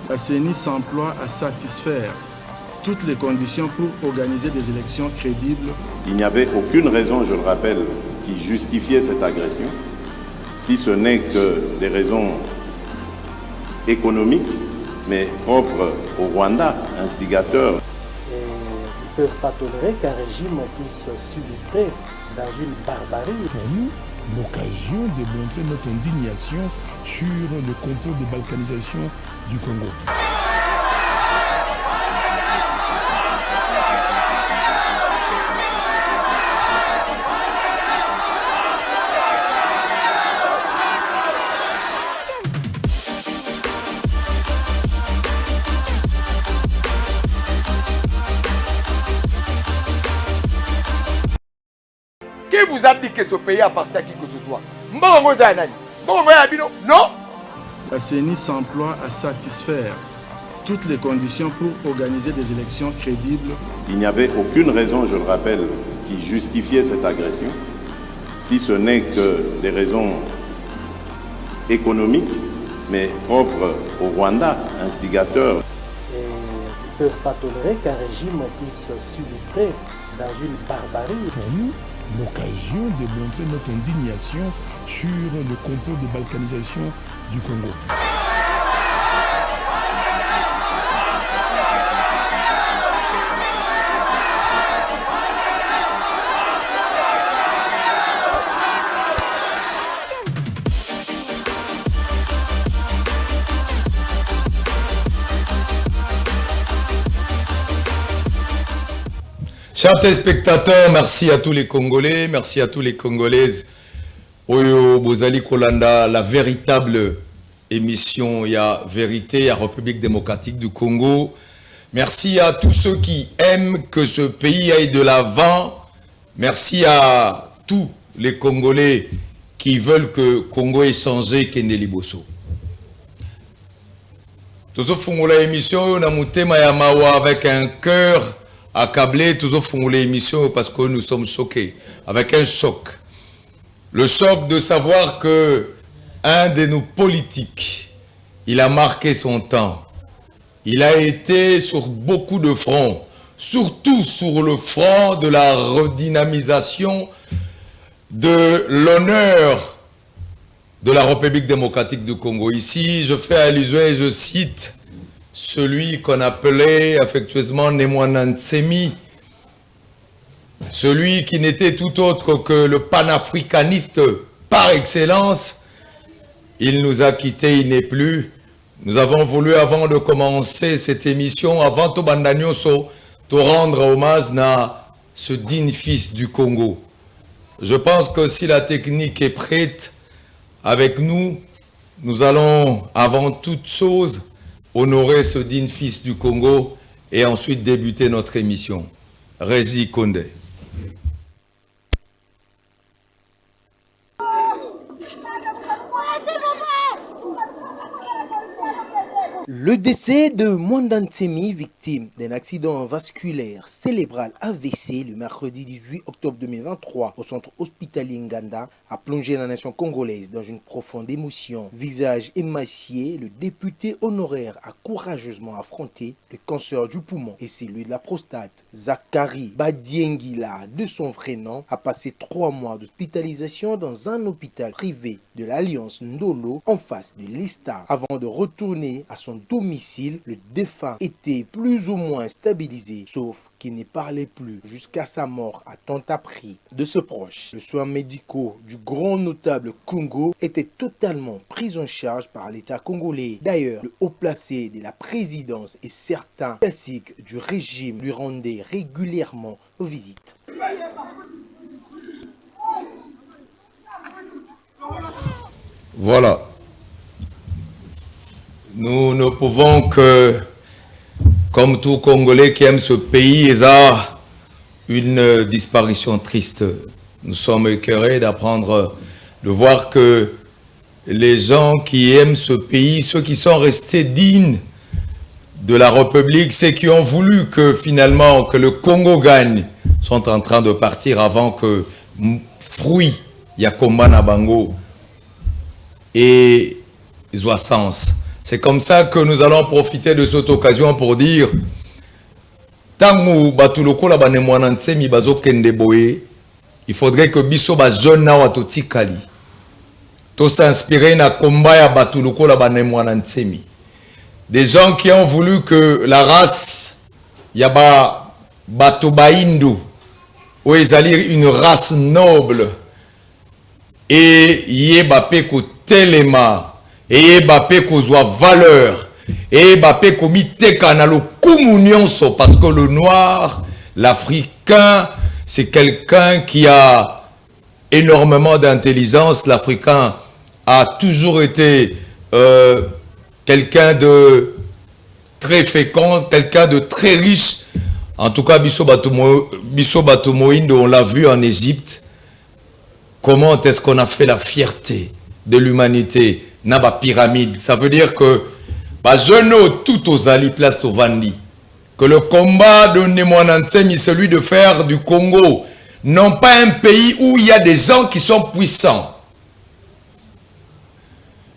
La CENI s'emploie à satisfaire toutes les conditions pour organiser des élections crédibles. Il n'y avait aucune raison, je le rappelle, qui justifiait cette agression, si ce n'est que des raisons économiques, mais propres au Rwanda, instigateur. Ils ne peuvent pas tolérer qu'un régime puisse s'illustrer dans une barbarie. Pour nous, l'occasion de montrer notre indignation sur le complot de balkanisation du Congo. Qui vous a dit que ce pays appartient à qui que ce soit? Non. La CENI s'emploie à satisfaire toutes les conditions pour organiser des élections crédibles. Il n'y avait aucune raison, je le rappelle, qui justifiait cette agression, si ce n'est que des raisons économiques, mais propres au Rwanda, instigateur. Ils ne peuvent pas tolérer qu'un régime puisse s'illustrer dans une barbarie. Pour nous, l'occasion de montrer notre indignation sur le complot de balkanisation du Congo. Chers téléspectateurs, merci à tous les Congolais, merci à tous les Congolaises. Oyo Bozali Kolanda, la véritable émission, il y a Vérité, il y a République démocratique du Congo. Merci à tous ceux qui aiment que ce pays aille de l'avant. Merci à tous les Congolais qui veulent que Congo ait changé Kendeli Bosso. Toujours fungola émission, on a mutema ya mawa avec un cœur accablé, toujours fungola émission parce que nous sommes choqués, avec un choc. Le choc de savoir que un de nos politiques, il a marqué son temps. Il a été sur beaucoup de fronts, surtout sur le front de la redynamisation de l'honneur de la République démocratique du Congo. Ici, je fais allusion et je cite celui qu'on appelait affectueusement Némoana Ntsemi, celui qui n'était tout autre que le panafricaniste par excellence. Il nous a quittés, il n'est plus. Nous avons voulu, avant de commencer cette émission, avant de rendre hommage à ce digne fils du Congo. Je pense que si la technique est prête avec nous, nous allons avant toute chose honorer ce digne fils du Congo et ensuite débuter notre émission. Rési Condé. Le décès de Mwanda Ntsemi, victime d'un accident vasculaire cérébral AVC le mercredi 18 octobre 2023 au centre hospitalier Nganda, a plongé la nation congolaise dans une profonde émotion. Visage émacié, le député honoraire a courageusement affronté le cancer du poumon et celui de la prostate. Zachary Badiengila, de son vrai nom, a passé 3 mois d'hospitalisation dans un hôpital privé de l'Alliance Ndolo en face de l'Ista. Avant de retourner à son domicile, le défunt était plus ou moins stabilisé, sauf qu'il ne parlait plus jusqu'à sa mort à temps appris de ce proche. Les soins médicaux du grand notable Congo étaient totalement pris en charge par l'État congolais. D'ailleurs, le haut placé de la présidence et certains classiques du régime lui rendaient régulièrement visite. Voilà. Nous ne pouvons que, comme tout Congolais qui aime ce pays, ça une disparition triste. Nous sommes écœurés d'apprendre, de voir que les gens qui aiment ce pays, ceux qui sont restés dignes de la République, ceux qui ont voulu que finalement que le Congo gagne, sont en train de partir avant que fruit Yakomba Nabango et Zoissance. C'est comme ça que nous allons profiter de cette occasion pour dire tangu batuloko la banemwana ntsemi bazo kende boye, il faudrait que biso ba jeune na watoti kali to s'inspirer na combat ya batuloko la banemwana ntsemi. Des gens qui ont voulu que la race yaba bato baindu ou ezali une race noble et yeba pe ko telema et yeba pe ko zwa valeur et yeba pe ko miteka na lo kumunionso, parce que le noir, l'africain, c'est quelqu'un qui a énormément d'intelligence. L'africain a toujours été quelqu'un de très fécond, quelqu'un de très riche. En tout cas, Bisso Batomoïne, on l'a vu en Égypte. Comment est-ce qu'on a fait la fierté de l'humanité? Naba pyramide. Ça veut dire que tout aux Ali place au Vandi. Que le combat de Nemwana Ntsemi, celui de faire du Congo, non pas un pays où il y a des gens qui sont puissants.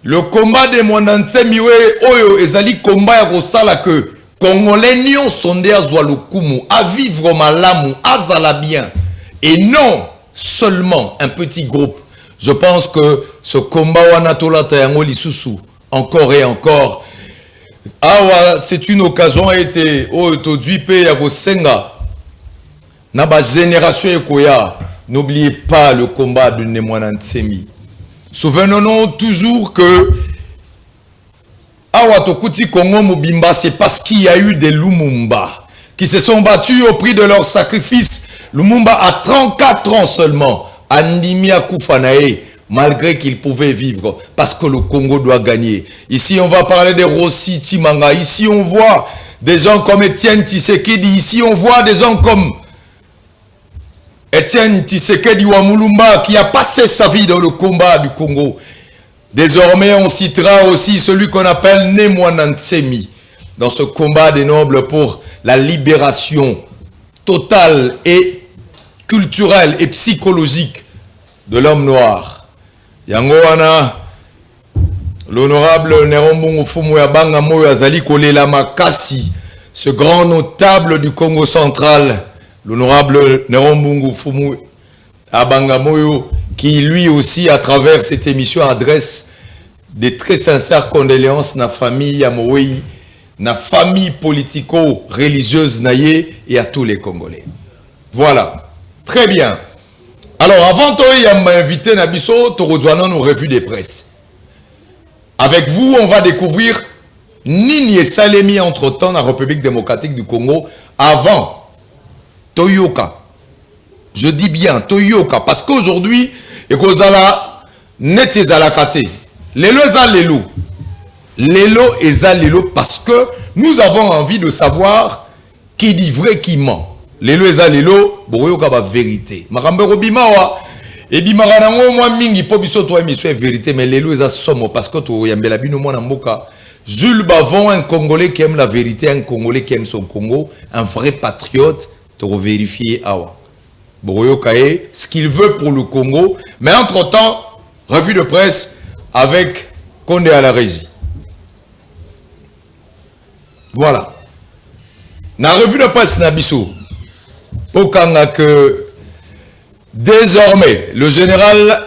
Le combat de Nemwana Ntsemi, oyo ezali combat ya kosala que Congolais nyon sonde azwa lokumu, à vivre malamu, azala bien, et non seulement un petit groupe. Je pense que ce combat wanatola tayango lisusu, encore et encore, c'est une occasion a été aujourd'hui pe ya kosenga na ba génération ekoya. N'oubliez pas le combat de Nemwana Ntsemi. Souvenons-nous toujours que Awa Tokuti Congo Mobimba, c'est parce qu'il y a eu des Lumumba qui se sont battus au prix de leur sacrifice. Lumumba a 34 ans seulement. Andimi Akufanae, malgré qu'il pouvait vivre, parce que le Congo doit gagner. Ici, on va parler de Rossi Timanga. Ici, on voit des gens comme Etienne Tshisekedi. Ici, on voit des gens comme Etienne Tshisekedi Wamulumba, qui a passé sa vie dans le combat du Congo. Désormais, on citera aussi celui qu'on appelle Nemwana Ntsemi, dans ce combat des nobles pour la libération totale et culturelle et psychologique de l'homme noir. Yangoana, l'honorable Nerombungu Fumu Yabanga Moyo Azali Kolela Makasi, ce grand notable du Congo central, l'honorable Nerombungu Fumu Yabanga Moyo, qui lui aussi, à travers cette émission, adresse des très sincères condoléances na famille Yamoui, na famille politico-religieuse naïe et à tous les Congolais. Voilà. Très bien. Alors, avant de m'inviter Nabiso, tu rejoins nos revues de presse. Avec vous, on va découvrir Nini Salemi entre-temps dans la République démocratique du Congo avant Toyoka. Je dis bien Toyoka parce qu'aujourd'hui, et qu'Ozala net ezalakate. Lelo eza lelo. Lelo eza lelo parce que nous avons envie de savoir qui dit vrai, qui ment. Lelo eza lelo, boyoka ba vérité. Makambe robima wa ebimaka nango mwa mingi po biso to émission vérité, mais lelo eza somo parce que to yambela bino mwana mboka. Jules Bavon, un Congolais qui aime la vérité, un Congolais qui aime son Congo, un vrai patriote, to vérifier awa. Boroyokae, ce qu'il veut pour le Congo, mais entre-temps, revue de presse avec Condé à la régie. Voilà. La revue de presse Nabiso, Okanga que désormais, le général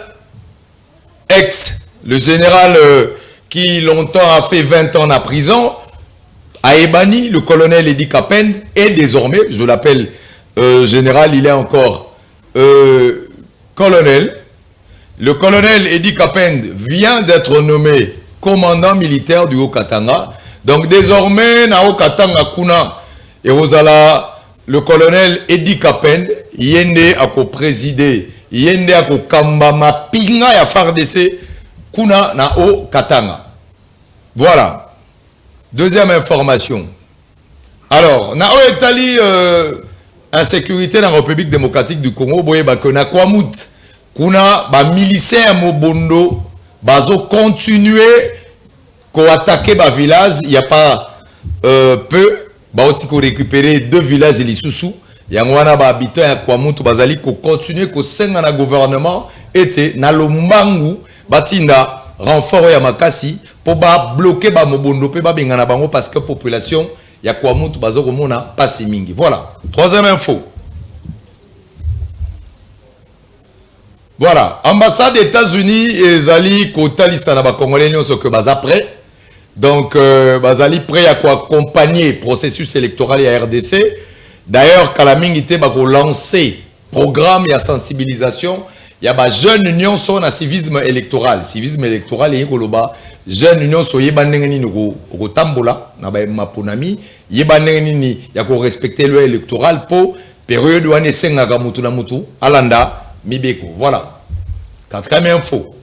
le général qui longtemps a fait 20 ans en prison, a ébani le colonel Edi Kapen, et désormais, je l'appelle général, il est encore colonel. Le colonel Edi Kapen vient d'être nommé commandant militaire du Haut-Katanga. Donc désormais, na Haut-Katanga kuna et Rosala, le colonel Edi Kapen, yende a co-présider, yende a co-kamba ma pinga ya FARDC kuna na Haut-Katanga. Voilà. Deuxième information. Alors, na Haut-Etali, insécurité dans la République démocratique du Congo, boye bakona kwamut kuna ba miliciens mobondo bazo continuer ko attaquer ba village, il y a pas peu ba oti ko récupérer 2 villages lisusu yangwana ba habitants ya kwamut bazali ko continuer ko senga na gouvernement était na lombangu batinda renfort ya makasi pour bloquer ba mobondo pe ba bengana bango parce que population ya kwa mutu bazo komona pas mingi. Voilà. Troisième info. Voilà, ambassade des États-Unis et Zali kotalisa na ba congolais nyonso que baza prêt. Donc bazali prêt à accompagner processus électoral et à RDC. D'ailleurs Kalamingi te ba ko lancer programme et sensibilisation, il y a ba jeune union son na civisme électoral. Civisme électoral et koloba jeune union so yeba ndenge ni ko tambola na ba maponami, yeba ndenge ni ya ko respecter le électoral pour période wane senga mutu na mutu alanda Mibeko. Voilà. Quatrième info.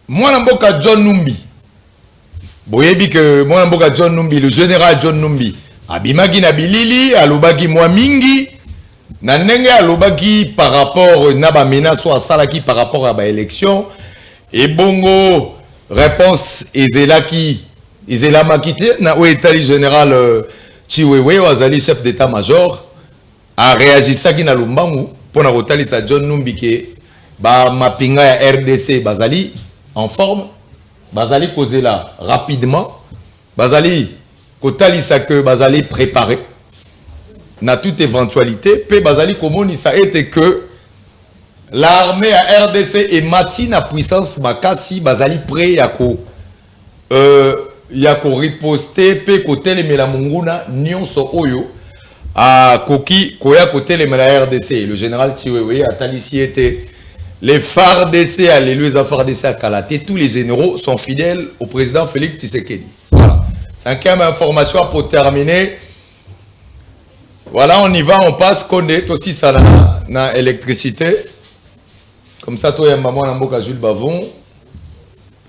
Moi, Namboka John Numbi. Boyebi que moi, Namboka John Numbi, le général John Numbi, abimaki na bilili, alobaki moi mingi, nanenge alobaki par rapport na ba menace ou salaki par rapport à ba élection, et bongo réponse ezelaki, makite na ou état général Chiwewe Wazali, chef d'état-major, a réagi ça qui na lumbangu pour na rotali sa John Numbi ke ba mapinga ya RDC bazali en forme, bazali causé là rapidement, bazali kotali sa que bazali préparé na toute éventualité, pe bazali komoni ça était que l'armée à RDC est mati na puissance makasi bazali prêt à ko ya ko riposter pe côté les melamunguna nyonso oyo a koki koya côté les mela RDC. Le général Chiwewe Atalisi était les FARDC à l'élu les FARDC à Kalaté, tous les généraux sont fidèles au président Félix Tshisekedi. Voilà. Cinquième information pour terminer. Voilà, on y va, on passe qu'on est aussi ça na électricité. Comme ça toi maman Namboka Jules Bavon.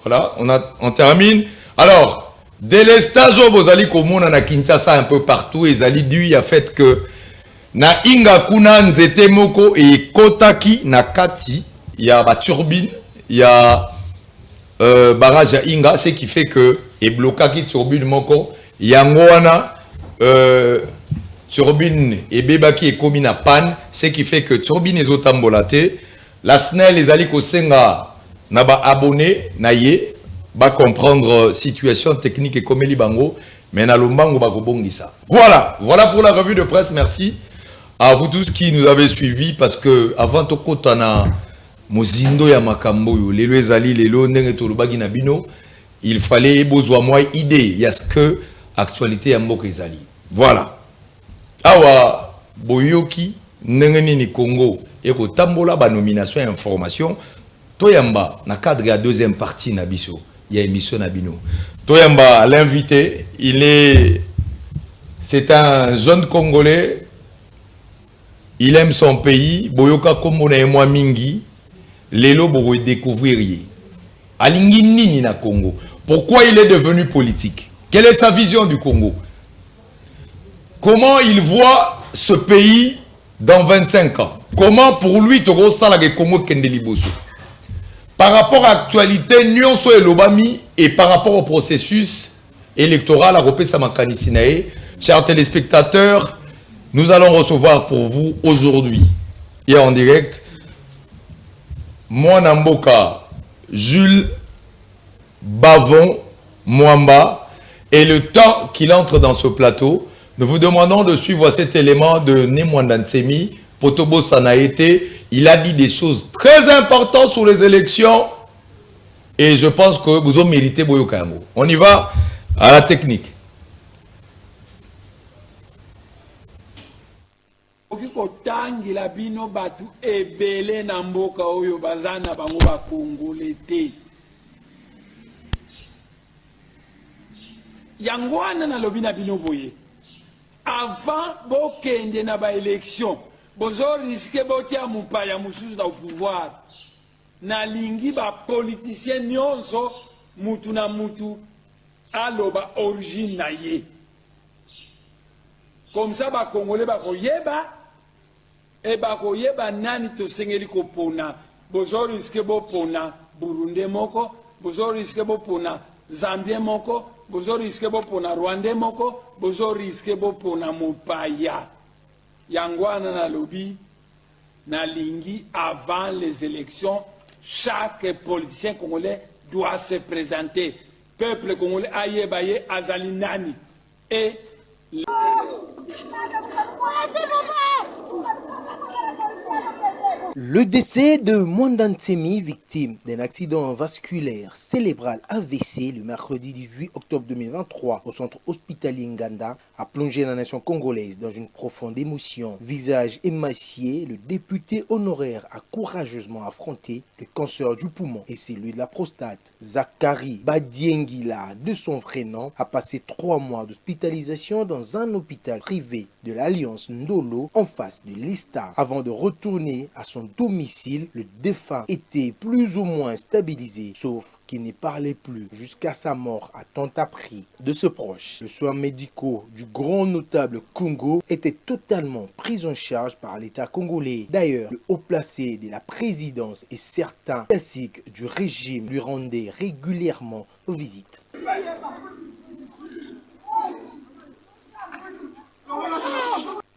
Voilà, on termine. Alors, délestage au Bozali Komona na Kinshasa un peu partout, et Zali du a fait que na inga kuna nzete moko et kotaki na kati, il y a ba turbine, il y a barrage à inga, ce qui fait que et blokaki turbine moko, yangwana turbine et bebaki et komi na panne, ce qui fait que turbine les otambolate, la SNEL les ali ko senga na ba abonné na ye va comprendre situation technique et comme les bango, mais na lombango ba kobongisa. Voilà, voilà pour la revue de presse. Merci à vous tous qui nous avez suivis, parce que avant to kotana mozindo ya makambo yo lelo ezali lelo ndenge to lobaki na bino, il fallait bozwa moi idée ya ce que actualité ya mboka ezali. Voilà. Awa boyoki ndenge ni Congo et ko tambola ba nomination et information toyamba na cadre ya deuxième partie na biso. Il y a émission Nabino. Toyamba, l'invité, c'est un jeune Congolais. Il aime son pays. Boyoka Komona et moi Mingi. Lelo Boyo découvrir. Alingi Nini na Congo. Pourquoi il est devenu politique? Quelle est sa vision du Congo? Comment il voit ce pays dans 25 ans? Comment pour lui Togo Salage Congo Kendeliboso? Par rapport à l'actualité, Nyonso et Lobami, et par rapport au processus électoral à Ropé Samakanissinae, chers téléspectateurs, nous allons recevoir pour vous aujourd'hui, et en direct, Mwanamboka Jules Bavon Mwamba, et le temps qu'il entre dans ce plateau, nous vous demandons de suivre cet élément de Nemwandansemi, Potobo Sanaete. Il a dit des choses très importantes sur les élections et je pense que vous avez mérité Boyokango. On y va à la technique. Okikotangila bino batu ebele na mboka oyo bazana bango ba Congolais te. Yangwana na lobina bino boye. Avant bokende na ba élection, bozo risque botia mupaya mususu na pouvoir. Na lingi ba politicien nyonso mutu na mutu aloba origine na ye. Comme ça ba Congolais ba koyeba e ba koyeba nani to sengeli ko pona. Bozo risque bo pona Burundi moko, bozo risque bo pona Zambie moko, bozo risque bo pona Rwanda moko, bozo risque bo pona mupaya. Yangwana na lobi nalingi avant les élections, chaque politicien congolais doit se présenter. Peuple congolais aye baye azali nani. Et le décès de Mwanda Ntsemi, victime d'un accident vasculaire cérébral AVC le mercredi 18 octobre 2023 au centre hospitalier Nganda, a plongé la nation congolaise dans une profonde émotion. Visage émacié, le député honoraire a courageusement affronté le cancer du poumon et celui de la prostate. Zachary Badiengila, de son vrai nom, a passé 3 mois d'hospitalisation dans un hôpital privé de l'Alliance Ndolo en face de l'Ista. Avant de retourner à son domicile, le défunt était plus ou moins stabilisé, sauf qu'il ne parlait plus jusqu'à sa mort à tant appris de ce proche. Les soins médicaux du grand notable Congo étaient totalement pris en charge par l'État congolais. D'ailleurs, le haut placé de la présidence et certains classiques du régime lui rendaient régulièrement visite.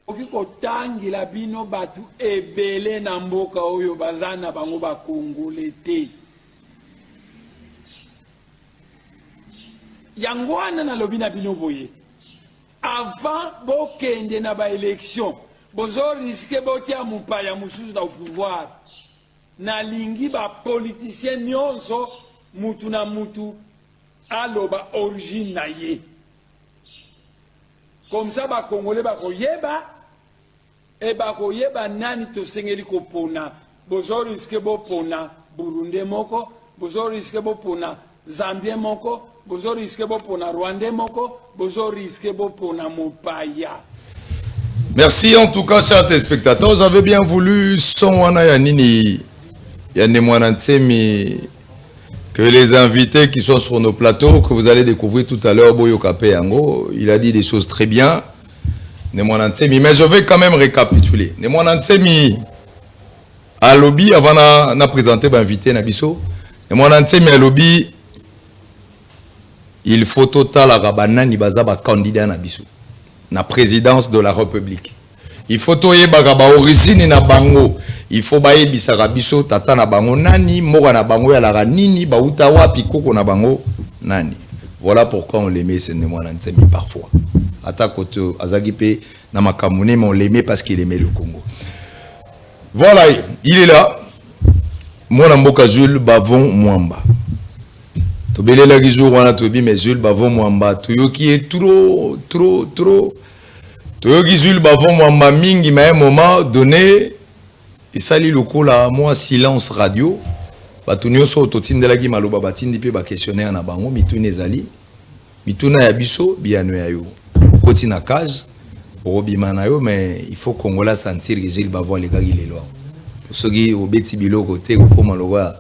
okikotangila bino batu ebele na mboka oyo bazana bango bakongole te. Yango wana nalobi na bino boye. Avant bokende na ba élection, bozo risque botia mupaya mususu na pouvoir. Na lingi ba politicien nyonso mutu na mutu aloba origine na ye. Comme ça ba Congolais ba koyeba e ba koyeba nani to sengeli ko pona. Bozo risque bo pona Burundi moko, bozo risque bo pona Zambie moko, bozo risque bo pona Rwanda moko, bozo risque bo pona mopaya. Merci en tout cas, chers téléspectateurs. Vous avez bien voulu son wana ya nini ya Mwanda Ntsemi, que les invités qui sont sur nos plateaux, que vous allez découvrir tout à l'heure, Boyo Kapeyango, il a dit des choses très bien. Mwanda Ntsemi, mais je vais quand même récapituler. Mwanda Ntsemi à lobby, avant de présenter l'invité Nabiso, Mwanda Ntsemi à lobby, il faut total à Rabanani Bazaba candidat Nabiso, na présidence de la République. Il faut toye bagaba origine na bango. Il faut baye bisaka biso tata na bango nani, moga na bango ya la nini, bauta wapi koko na bango nani. Voilà pourquoi on l'aimait ce Mwanda Ntsemi parfois. Ata koto azagipe na makamune, mais on l'aimait parce qu'il aimait le Congo. Voilà, il est là. Mwana mboka Jules Bavon Mwamba. Tobele la gizo wana tobi mais Jules Bavon Mwamba toyoki est trop. Toyoki Jules Bavon Mwamba mingi mais à un moment donné et sali lokola moi silence radio batunyo so totindelaki maloba batindi pe ba questionnaire na bango mitune ezali mituna ya biso biano ya yo koti na cage obima na yo mais il faut Congola sentir que Jules Bavon les gars il est loin soki obeti biloko te ko maloba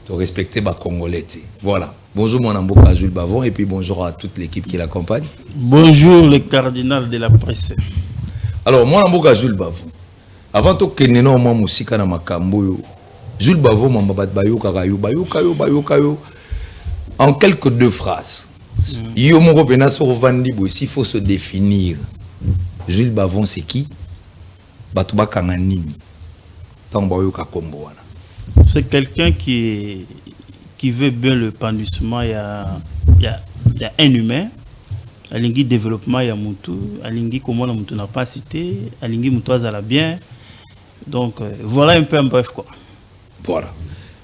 to respecter ba congolais. Voilà. Bonjour mon amboka Jules Bavon et puis bonjour à toute l'équipe qui l'accompagne. Bonjour le cardinal de la presse. Alors mon amboka Jules Bavon. Avant to kenena o musika na makambo yo. Jules Bavon mambabat bayoka yo. En quelques deux phrases. Yo moko pena so vandi bo s'il faut se définir. Jules Bavon c'est qui? Batuba kanga nini? Tamba yo ka kombo wana. C'est quelqu'un qui veut bien le pandissement. Il y a un humain. Alingi développement il y a mutu. Alingi comment mutu n'a pas cité. Alingi mutu azala bien. Donc voilà un peu en bref quoi. Voilà.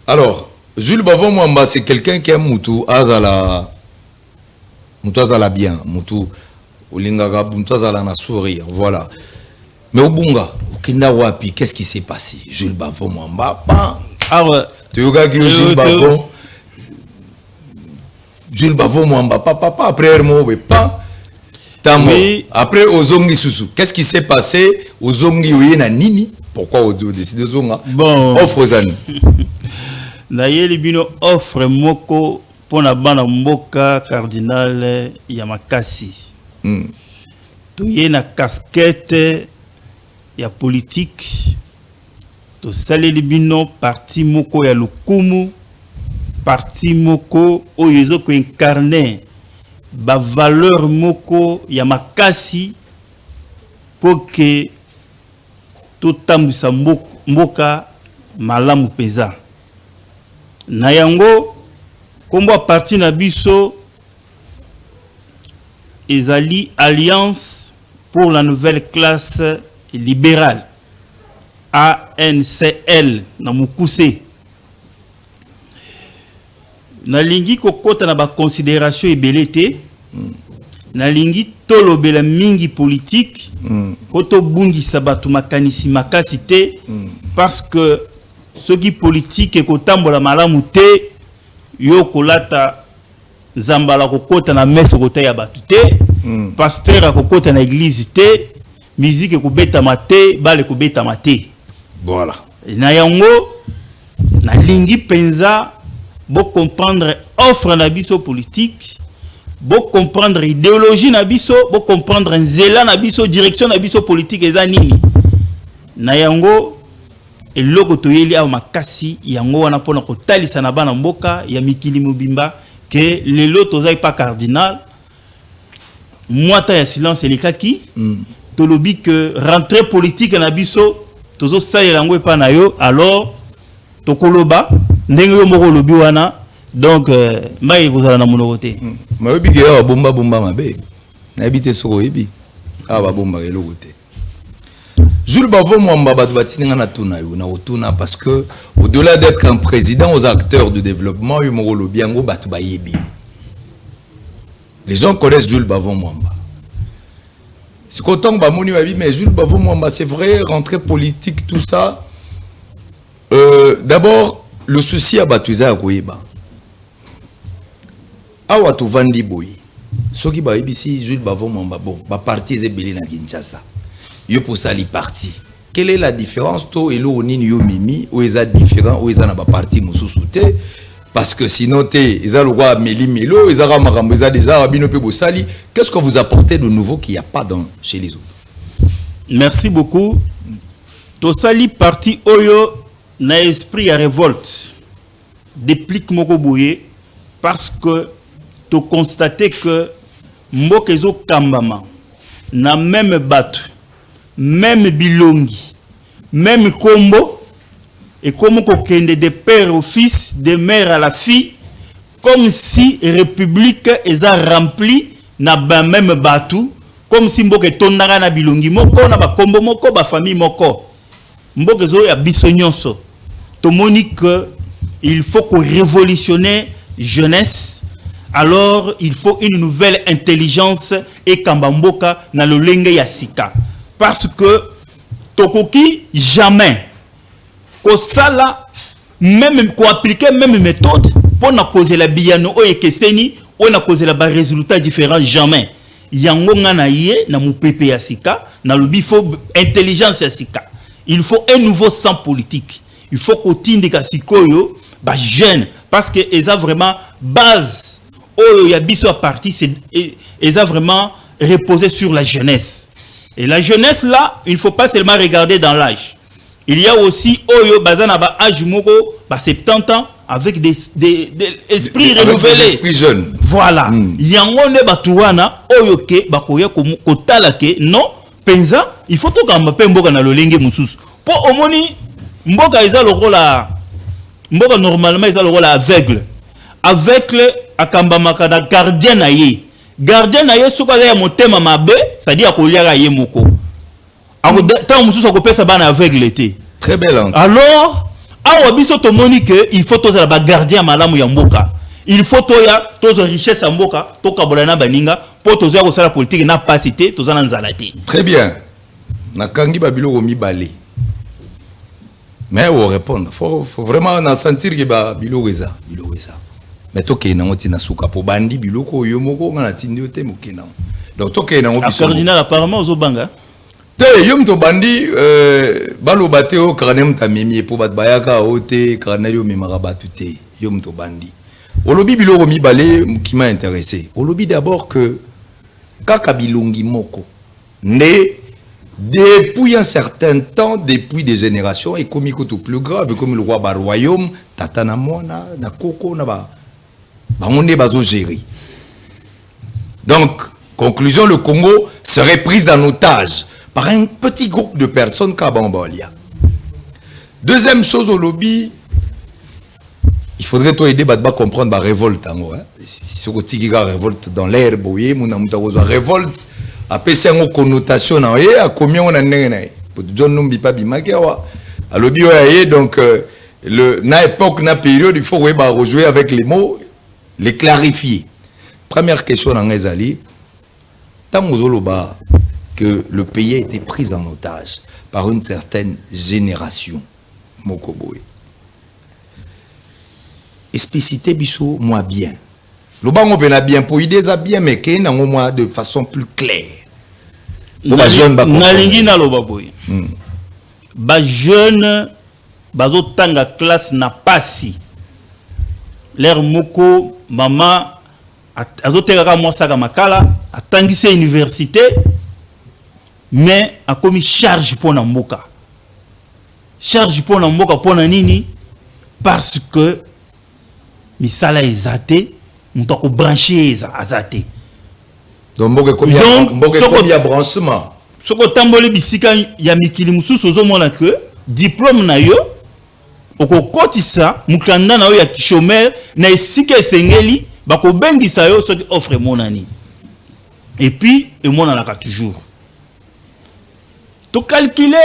Alors Jules Bavon Mwamba c'est quelqu'un qui aime mutu azala bien. Mutu olingaga mutu azala na sourire. Voilà. Mais au bunga, au Kenda wapi, qu'est-ce qui s'est passé? Jules Bavon Mwamba, ah ouais. Tu as dit Jules Bavon. Jules Bavon Mwamba, papa, après Hermo, pas. Après Ozongi Susu. Qu'est-ce qui s'est passé? Ozongi Oyena Nini. Pourquoi on décide de Zonga? Bon. Offre aux amis. D'ailleurs, Bino offre Moko pour la bande Mboka cardinal Yamakasi. Tu y a une casquette. Il y a politique. To saleli bino parti moko ya lukumu, parti moko oyezo ko incarner ba valeur moko ya makasi pour que to tambisa mboka malamu peza. Na yango kombo parti na biso ezali Alliance pour la nouvelle classe libérale, ANCL na mukuse. Na lingi kokota na ba considération ebelete, na lingi tolobela mingi politique, koto bungi sabatu makanisi makasi te, parce que ce qui politique et kotambola malamu te, yo kolata zambala kokota na messe kota ya batu te, pasteur akokota na église te, musique ekobeta mate, bale kobeta mate. Voilà. Na yango na lingi penza bo comprendre offre na biso politique, bo comprendre idéologie na biso, bo comprendre nzela na biso, direction na biso politique eza nini. Na yango eloko toyeli awa makasi yango wana pona kotalisa na bana mboka ya mikili mobimba que lelo tozai pas cardinal mwata ya silence elikaki tolobi que rentrée politique na biso tozo salela yango epa na yo, alors tokoloba ndenge yo moko lobi wana, donc mai kozala na monoko te mayobi ke awa bomba bomba mabe na ebite soko yebi awa bomba eloko te. Jules Bavo Mwamba batu batinga na tuna yo na otuna parce que au-delà d'être un président aux acteurs de développement yo moko lobi yango batu ba yebi. Les gens connaissent Jules Bavo Mwamba. C'est content ba moni babi mais Jules Bavo Mwamba c'est vrai rentrée politique tout ça. D'abord le souci à batuza ya koyeba. Awa to vandi boy. Soki ba ebisi Jules Bavo Mwamba bon ba parti ezebeli na Kinshasa. Yo pour ça li parti. Quelle est la différence to elo onini yo mimi ou eza différent ou eza na ba parti mususu te parce que sinon te eza le roi meli melo eza ra makambo eza déjà bino pe bosali. Qu'est-ce que vous apportez de nouveau qu'il y a pas dans chez les autres? Merci beaucoup. To sali parti oyo na esprit ya révolte déplique moko boye parce que to constater que mboka ezo kambama na même batu, même bilongi, même combo, et comme kokende de père au fils, de mère à la fille, comme si république est remplie na ba même batu, comme si mboka tondanga na bilongi moko na ba combo moko ba famille moko. Mboka zo ya biso nyonso. Tomoni que il faut qu'on révolutionner jeunesse. Alors il faut une nouvelle intelligence et kambamboka na lolenge ya sika. Parce que tokoki jamais ko sala même ko appliquer même méthode pour na causer la biyano o ekeseni o na causer la ba résultat différent jamais. Yango ngana ye na mupepe ya sika na lobi faut intelligence ya sika. Il faut un nouveau sang politique. Il faut qu'on tindika sikoyo ba jeune parce que eza vraiment base oyo ya biso a parti c'est eza vraiment reposé sur la jeunesse. Et la jeunesse là, il ne faut pas seulement regarder dans l'âge. Il y a aussi Oyo Bazana ba âge moko ba 70 ans avec des esprits renouvelés. Des esprits jeunes. Voilà. Yango ne batuwana Oyo ke bakoya kotala ke non penza il faut to kamba pe mboka na lolenge mususu. Po omoni mboka eza lokola mboka normalement eza lokola aveugle. Aveugle akamba makana gardien na ye. Gardien na yesu kwa ya motema mabe c'est-à-dire akoliaka ye moko tant mususu akopesa bana aveugle te très belle. Alors awa biso tomoni que il faut toza ba gardien malamu ya mboka, il faut toya tozo richesse ya mboka tokabola na baninga po toza ko sala politique na pasité toza na nzala te. Très bien. Na kangi babilo mibale mais on répondre faut vraiment na sentir que ba bilo eza mais toke na ngoti na suka po bandi biloko yo moko ngana tindi ote mokena donc toke na ngobiso cardinal apparemment ozobanga te yo mto bandi balo bate o kranem tamemi po bat bayaka ote kranel yo memara batu te yo mto bandi olobi biloko mibale qui m'a intéressé. Olobi d'abord que kaka bilongi moko né depuis un certain temps, depuis des générations, et comme il est plus grave, comme le roi ba royaume tata na mwana na koko na ba on est bazo gérer. Donc, conclusion, le Congo serait pris en otage par un petit groupe de personnes Kabambolia. Deuxième chose au lobby, il faudrait toi aider à comprendre la révolte. Si on dit qu'il y a révolte dans l'air, révolte, après c'est une connotation, à combien on a John Numbi Pabimakiawa. À lobby, donc, na époque, na période, il faut rejouer avec les mots, les clarifier. Première question dans les alliés, tant que le pays a été pris en otage par une certaine génération. Mokoboé. Expliciter biso moi bien. Le bango bena bien pour idées à bien mais qu'il n'a moi de façon plus claire. Na lingi na loba boy. Ba jeune bazo tanga classe na pasi. L'air moko maman azo teka moi saka makala atangise université mais a commis charge pour na mboka. Charge pour n'amboka pour nini parce que misala ezate on ko brancher ezate donc combien branchement soko tambole bisika ya mikili mususu ozomona que diplôme na yo okokotisa mukanda na yo ya chômeur na esika esengeli bako bengisa yo soki offre monani et puis emonanaka toujours to calculer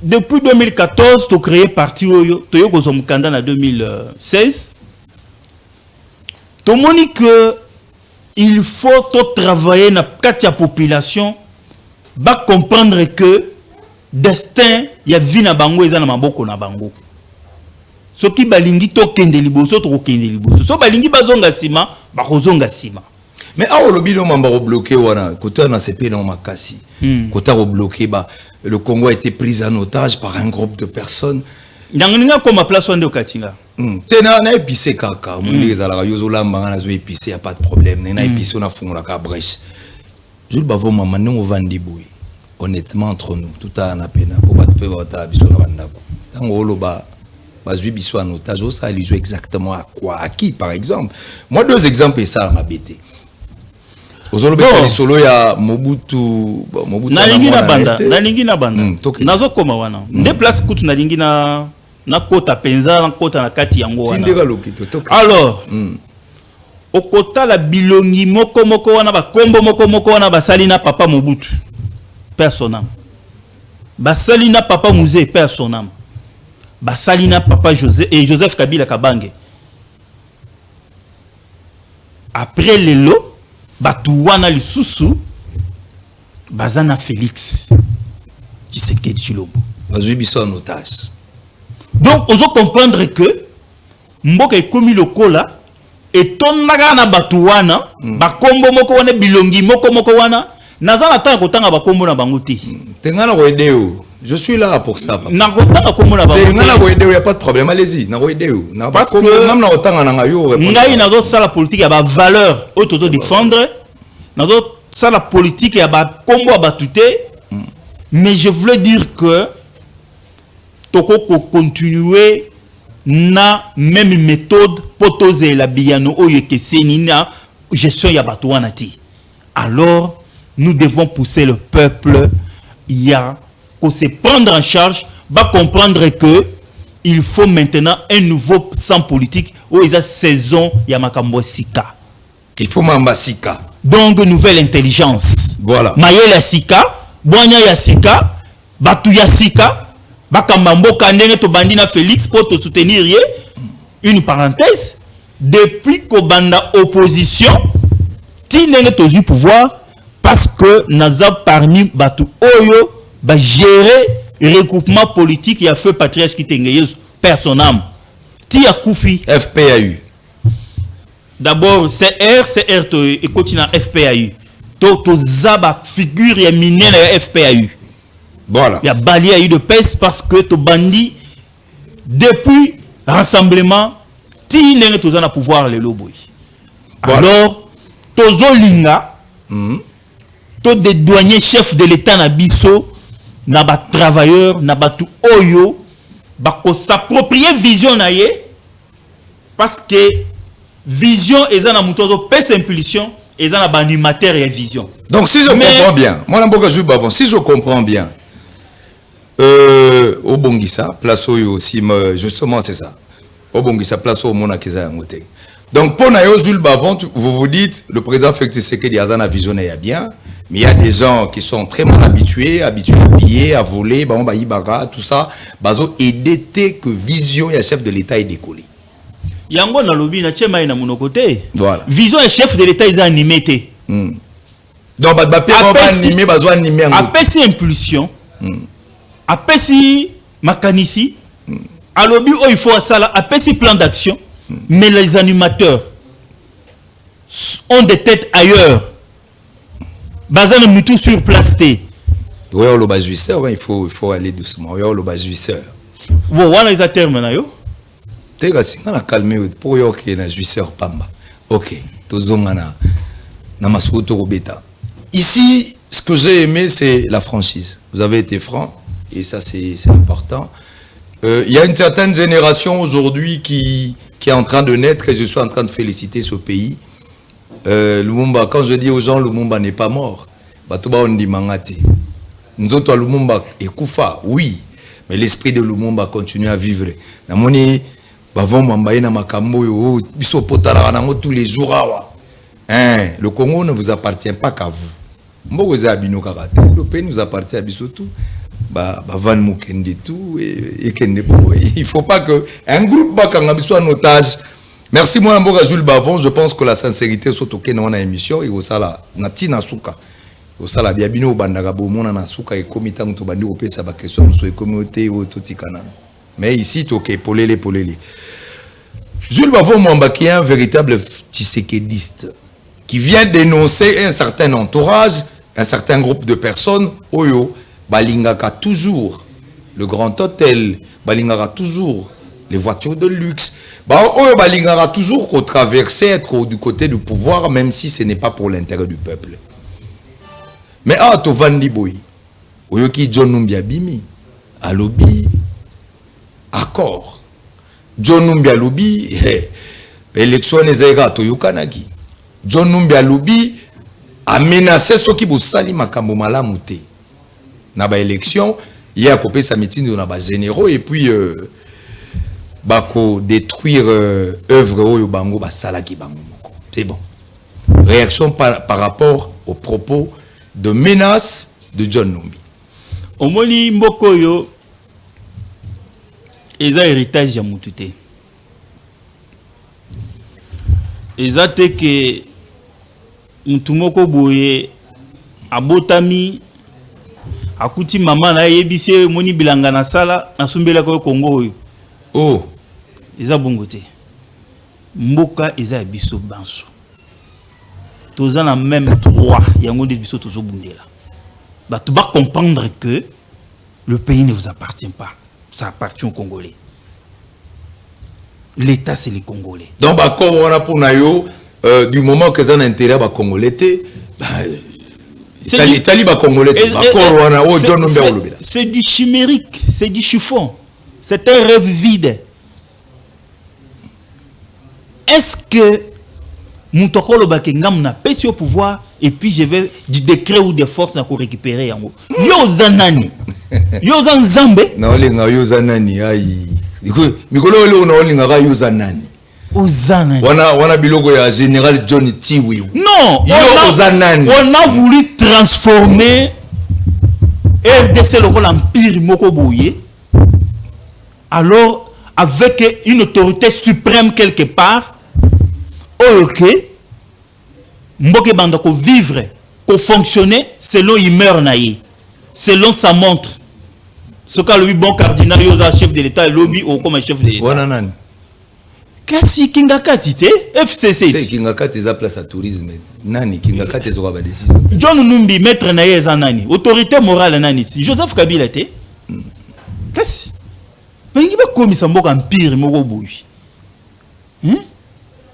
depuis 2014 tu créé parti Oyo, tu as en 2016. Tu as que il faut travailler dans la population pour comprendre que destin ya vie na bango eza na maboko na bango. Ce qui balingi to kende liboso to kende liboso. So balingi bazonga sima ba kozonga sima. Mais ah le bilan m'a bloqué wana côté na CP dans makasi. Côté bloqué ba le Congo a été pris en otage par un groupe de personnes. N'anganinga comme place wande okatinga. Tena na épicé kaka, mon les ala yozola mbanga na épicé y a pas de problème. Na épicé on a fongola ka brèche. Jules bavo maman on vandi boy. Honnêtement entre nous, tout a na pena pour pas te faire biso na bandako. Tango loba bazui biso en otage, ça lui joue exactement à quoi, à qui par exemple. Moi deux exemples et ça m'a bêté. Ozolobe kali solo ya Mobutu nalingi na banda nazo koma wana de place kutu nalingi na kota penza na kota na kati yango wana alors okota la bilongi moko wana ba kombo moko wana basali na papa Mobutu personnam basali na papa Musée personnam basali na papa Joseph Kabila Kabange après les lots Batouana lisusu Bazana Félix Tshisekedi Tshilombo bazui biso en otage. Donc on doit comprendre que mboka ekomi lokola etonaka na batouana bakombo moko wana bilongi moko wana nazana ta kotanga bakombo na bango te tengana ko edeo. Je suis là pour ça. Na kotanga kombo na bango te tengana ko edeo, y a pas de problème, allez-y na ko edeo na parce que même na kotanga na yo ngai nazo sala politique ya ba valeur auto défendre nazo sala politique ya ba kombo batute mais je voulais dire que toko continuer na même méthode potoze la biano oyo keseni na gestion ya batouana ti. Alors nous devons pousser le peuple ya ko se prendre en charge, va comprendre que il faut maintenant un nouveau sang politique où il y a saison ya makambo sika. Il faut mamba sika. Donc nouvelle intelligence. Voilà. Mayela sika, boanya ya sika, batu ya sika, bakamba mboka ndenge to bandina Félix pour te soutenir ye. Une parenthèse, depuis ko banda opposition, ti ndenge to zu pouvoir parce que naza parmi batu oyo ba gérer regroupement politique ya feu patriarche qui tengeye personnam. Ti ya koufi FPAU. D'abord CR et continue FPAU. To zaba figure ya minene ya FPAU. Voilà. Il y a bali de peste parce que to bandi depuis rassemblement ti nenge to zana pouvoir le loboy. Alors tozo linga to des douaniers chefs de l'état na biso na ba travailleurs na batu oyo ba ko s'approprier vision na ye parce que vision ezana mutozo pèse impulsion ezana ba animateur et vision. Donc si je comprends bien, moi n'importe si je comprends bien, au Bongissa, place aussi, justement c'est ça. Au Bongissa, place au Monakisa Yangote. Donc pour Nayo Jules Bavon, vous vous dites, le président Félix Tshisekedi a visionné bien, mais il y a des gens qui sont très mal habitués à piller, à voler, tout ça, bazo aider que vision et chef de l'État est décollé. Yango na lobby na chema ina monokote. Voilà. Vision et chef de l'État ils ont animé. Donc animé bazo animé en apesi impulsion. Apesi makanisi. À lobby il faut ça là apesi plan d'action. Mais les animateurs ont des têtes ailleurs. Bazan mutu sur place té. Oui, le jouisseur, il faut aller doucement. Oui, le jouisseur. Bon, voilà les termes na yo. Tega singa na calmer pour yo que na jouisseur pamba. OK, tozonga na masuto robeta. Ici, ce que j'ai aimé c'est la franchise. Vous avez été franc et ça c'est important. Il y a une certaine génération aujourd'hui qui est en train de naître et je suis en train de féliciter ce pays. Lumumba, quand je dis aux gens Lumumba n'est pas mort, Batuba on dit mangate. Nous autres Lumumba est koufa, oui, mais l'esprit de Lumumba continue à vivre. Namoni bavon mambaye na makambo yo biso potala nango tous les jours awa. Le Congo ne vous appartient pas qu'à vous. Mboko za bino karate. Le pays nous appartient à biso tout. Van Mukende tout et Kende. Il faut pas que un groupe bakanga biso en otage. Merci moi Mboka Jules Bavon, je pense que la sincérité soit OK dans la émission et au sala natina suka. Au sala biabino bandaka bomona na suka et komita muto bandi opesa ba question so communauté ou totikana. Mais ici OK polele. Jules Bavon Mwamba qui est un véritable tshisekediste qui vient dénoncer un certain entourage, un certain groupe de personnes oyo balingaka toujours le grand hôtel, balingaka toujours les voitures de luxe. Oyo balingaka toujours qu'au traverser, être du côté du pouvoir, même si ce n'est pas pour l'intérêt du peuple. Mais to vandi boy, oyo ki John Numbi Bimi, alobi, accord. John Numbi alobi, élection ezega to yukanaki. John Numbi alobi a menacé ceux qui bosali makambo malamu te. Na ba élection, il y a coupé sa meeting de na ba généraux et puis bako détruire œuvre oyo bango basalaki bango. C'est bon. Réaction par rapport aux propos de menace de John Numbi. Omoni mboko yo eza héritage ya mutu te. Eza te ke mutu moko boye abotami akuti mama na yebise moni bilanga na sala na sumbela ko Congo oyo. Oh, eza bongo te. Mboka eza ya biso banso. Toza na même droit yango de biso tozo bundela. Ba tu vas comprendre que le pays ne vous appartient pas. Ça appartient aux Congolais. L'État c'est les Congolais. Donc d'accord on a pour nayo du moment que ça a intérêt à Congolais c'est du chimérique, c'est du chiffon. C'est un rêve vide. Est-ce que Moutokolo Bakengam n'a pas au pouvoir et puis je vais du décret ou des forces pour récupérer yango? Yo zanani. Yo zanzambe. Na olinga yo zanani ai. Mikolo ole ona olinga yo zanani. Ozanani. Wana biloko ya général John Tiwi. Non, on a voulu transformer RDC lokola empire moko boye. Alors avec une autorité suprême quelque part, OK, mboke banda ko vivre, ko fonctionner selon il meurt naïe, selon sa montre. Ce qu'a le bon cardinal yosa chef de l'État lobby ou comme chef de l'État. Wana nani? Kasi Kingakati te FCC. Kingakati za place à tourisme. Nani Kingakati zo ba décision. John Numbi maître naïe za nani? Autorité morale nani si Joseph Kabila te. Kasi mais il va comme ça mboka empire moko boui.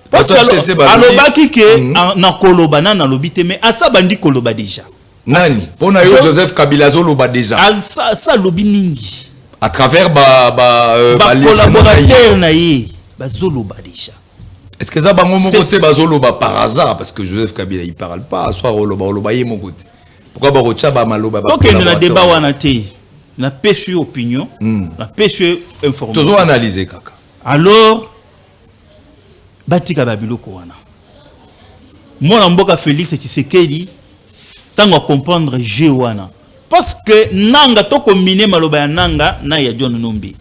Parce que alobaki ke na koloba na lobité mais asa bandi koloba déjà. Nani pona yo Joseph Kabila zo loba déjà. Ça lobi mingi à travers collaborateur naïe bazoloba déjà. Est-ce que ça bango mon côté bazoloba par hasard parce que Joseph Kabila il parle pas soit oloba ye mon côté. Pourquoi ba rocha ba maloba ba. OK na débat wana te. na pêche opinion, na pêche information. Toujours analyser kaka. Alors batika babiloko wana. Moi mboka Félix Tshisekedi tango comprendre jeu wana. Parce que nanga to combiner maloba ya nanga na ya John Numbi.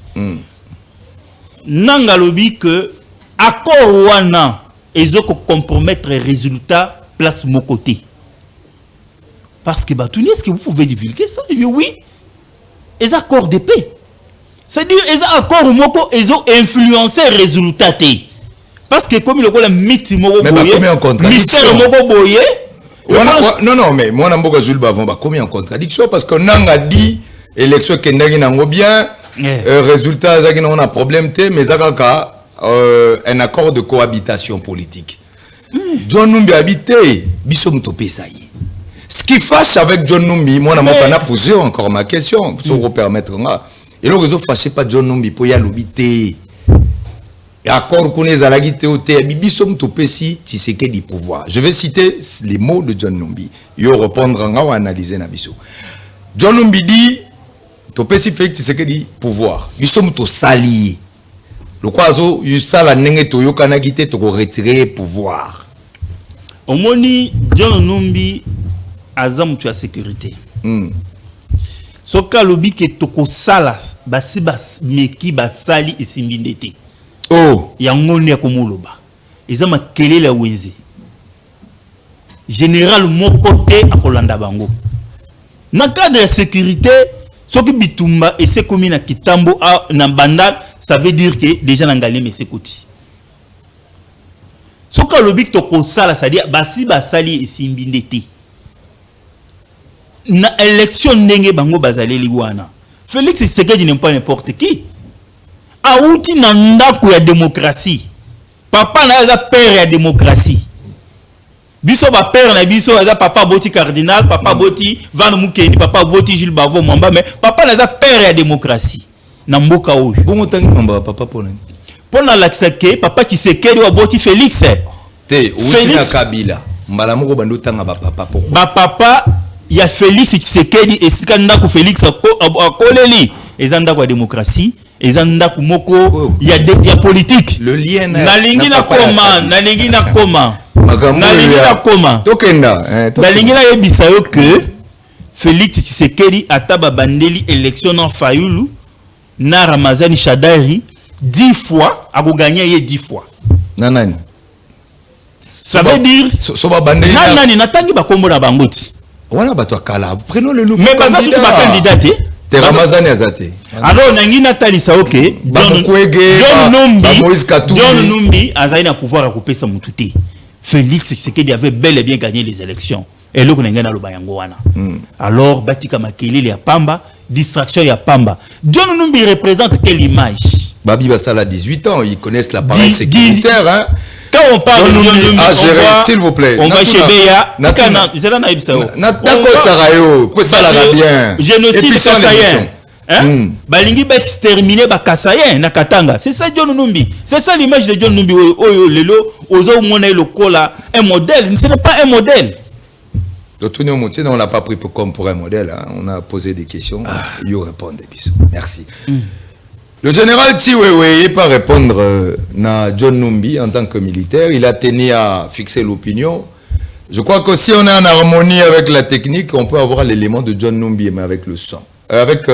Nanga lobi que accord wana ezoko compromettre résultat place mon côté. Parce que Batouni, est-ce que vous pouvez divulguer ça? Oui. Les accords de paix. C'est-à-dire les accords moko ils ont influencé le résultat. Parce que comme il y a un mythe moko boye, mystère moko boye. Non, mais moi je suis combien en contradiction parce que nanga dit élection kendagi nango bien, résultat zaki on a problème té mais zaka un accord de cohabitation politique. John Numbi habité, biso mutopé ça y. Ce qui fâche avec John Numbi, moi, je n'ai pas posé encore ma question, pour vous permettre. Et le réseau fâché pas John Numbi pour y aller l'obité. Et accord qu'on est à la guité au thé, bisom topesi, tu sais qu'il y a du pouvoir. Je vais citer les mots de John Numbi. Il va répondre en analyser na biso. John Numbi dit, topesi fait tu sais qu'il y a du pouvoir. Bisom to sali. Le quoi zo, il sala nenge to yokana guité to retirer pouvoir. Au moni John Numbi azam tu as sécurité. Soka lobi ke toko sala basi bas meki basali isimbindete. Oh, yangoni ya komoloba. Ezama kelele weze. Général mokote akolanda bango. Na cadre de sécurité, soki bitumba et c'est comme na kitambo na bandal, ça veut dire que déjà nangalé mais c'est koti. Soka lobi toko sala c'est-à-dire basi basali isimbindete. Na élection ndenge bango bazaleli wana. Félix Tshisekedi n'est pas n'importe qui. Aouti na ndako ya démocratie. Papa na za père ya démocratie. Biso ba père na biso za papa boti cardinal, papa boti Van Mukendi, papa boti Jules Bavo Mamba mais papa na za père ya démocratie. Na mboka oyo. Bongo tangi mamba papa pona. Pona l'aksake papa Tshisekedi wa boti Félix. Te, outi na Kabila. Mbala moko bando tanga ba papa poko. Ba papa il y a Félix Tshisekedi et sikanda ko Félix akoleli ezanda kwa démocratie ezanda ku moko il y a politique le lien nalingi na koma tokenda nalingi na yebisa yo que Félix Tshisekedi ataba bandeli élection en Fayulu na Ramazani Shadari 10 fois a gagné 10 fois nanani ça veut dire so ba bandeli nanani natangi ba kombo na bangoti. Voilà, bah toi, Kala, prenons le nouveau candidat. Mais pas candidat. T'es Ramazani Azate. Alors, Nangina Talisa, ok. John Numbi, Azaïna pouvoir à couper sa moutouté. Félix Tshisekedi avait bel et bien gagné les élections. Et là, on a gagné le Bayangoana. Alors, Batika Makeli, ya Pamba, distraction, ya Pamba. John Numbi représente quelle image? Babi Bassala a 18 ans, ils connaissent l'appareil sécuritaire, hein. Quand on parle de John Numbi, s'il vous plaît. On va chez Béa. Génocide Kassayen. Balingi ba exterminer ba Kassayen na Katanga. C'est ça John Numbi. C'est ça l'image de John Numbi. Oyo lelo ozo mona le kola un modèle, ce n'est pas un modèle. On l'a pas pris comme pour un modèle, hein. On a posé des questions, il répond des questions. Merci. Le général Chiwewe n'est pas répondre à John Numbi en tant que militaire. Il a tenu à fixer l'opinion. Je crois que si on est en harmonie avec la technique, on peut avoir l'élément de John Numbi, mais avec le son. Avec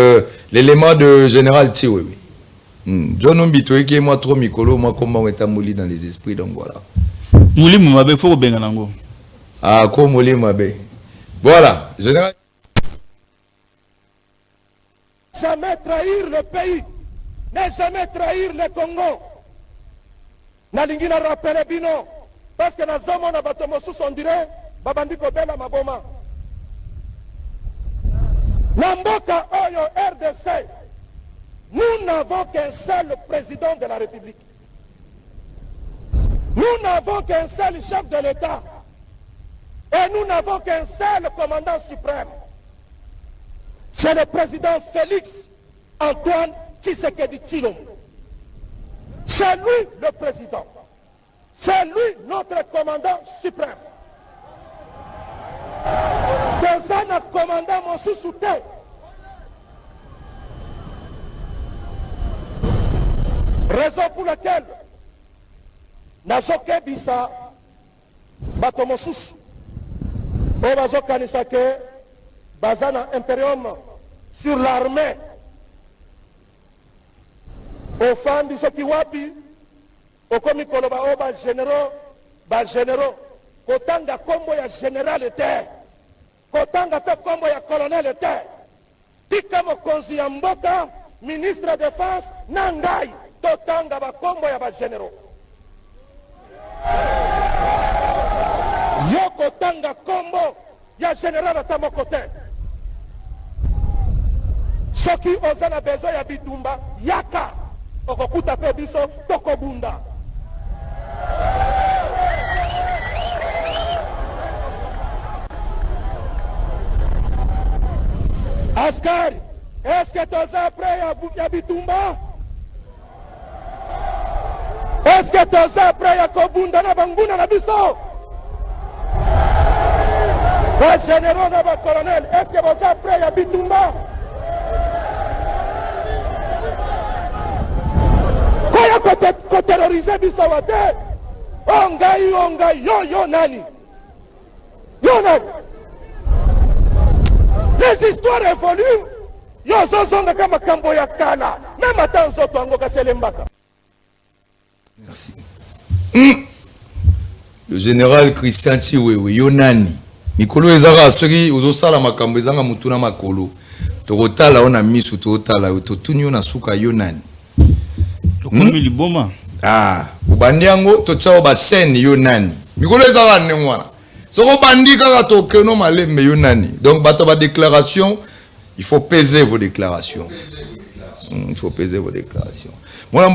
l'élément de général Chiwewe. John Numbi, tu es qui est moi trop mikolo, moi comment on est amouli dans les esprits, donc voilà. Mouli Moumabe, faut bien nango. Ah, comme Mouli Moumabe. Voilà, général. Jamais trahir le pays. Ne jamais trahir le Congo. Nalingi na rappele bino parce que na zomo na bato mosusu on dirait babandi kobela maboma. Na mboka oyo RDC, nous n'avons qu'un seul président de la République. Nous n'avons qu'un seul chef de l'État. Et nous n'avons qu'un seul commandant suprême. C'est le président Félix Antoine Tshisekedi Tshilombo. C'est lui le président. C'est lui notre commandant suprême. Des commandant mon sous-souté. Raison pour laquelle nazokebisa bato mosusu oyo bazokanisa ke baza na imperium sur l'armée ofandi soki wapi okomi koloba oyo bagénéraux kotanga kombo ya général te kotanga te kombo ya colonel te tika mokonzi ya mboka ministre de défense na ngai totanga bakombo ya bagénéraux yo kotanga kombo ya général ata moko te soki oza na besoin ya bitumba yaka okokuta pe biso tokobunda askari eske toza prêt ya bitumba eske toza prêt ya kobunda na banguna na biso bagénéraux na bacolonel eske boza prêt ya bitumba koya koterrorize biso wa te ongai yo nani les histoires évoluent yo zozonga kama kambo ya kala même ata nzoto yango kaselembaka. Merci. Le général Christian Chiwewe Yonani mikolo ezaka soki ozosala makambo ezanga mutuna makolo tokotala ona misu totala totuni ona suka Yonani tokomi liboma ubandi yango tochao ba chaîne Yonani mikolo ezaka nengwana soko bandi kaka tokeno malembe Yonani donc bato ba déclaration il faut peser vos déclarations. Il faut peser vos déclarations. Moi,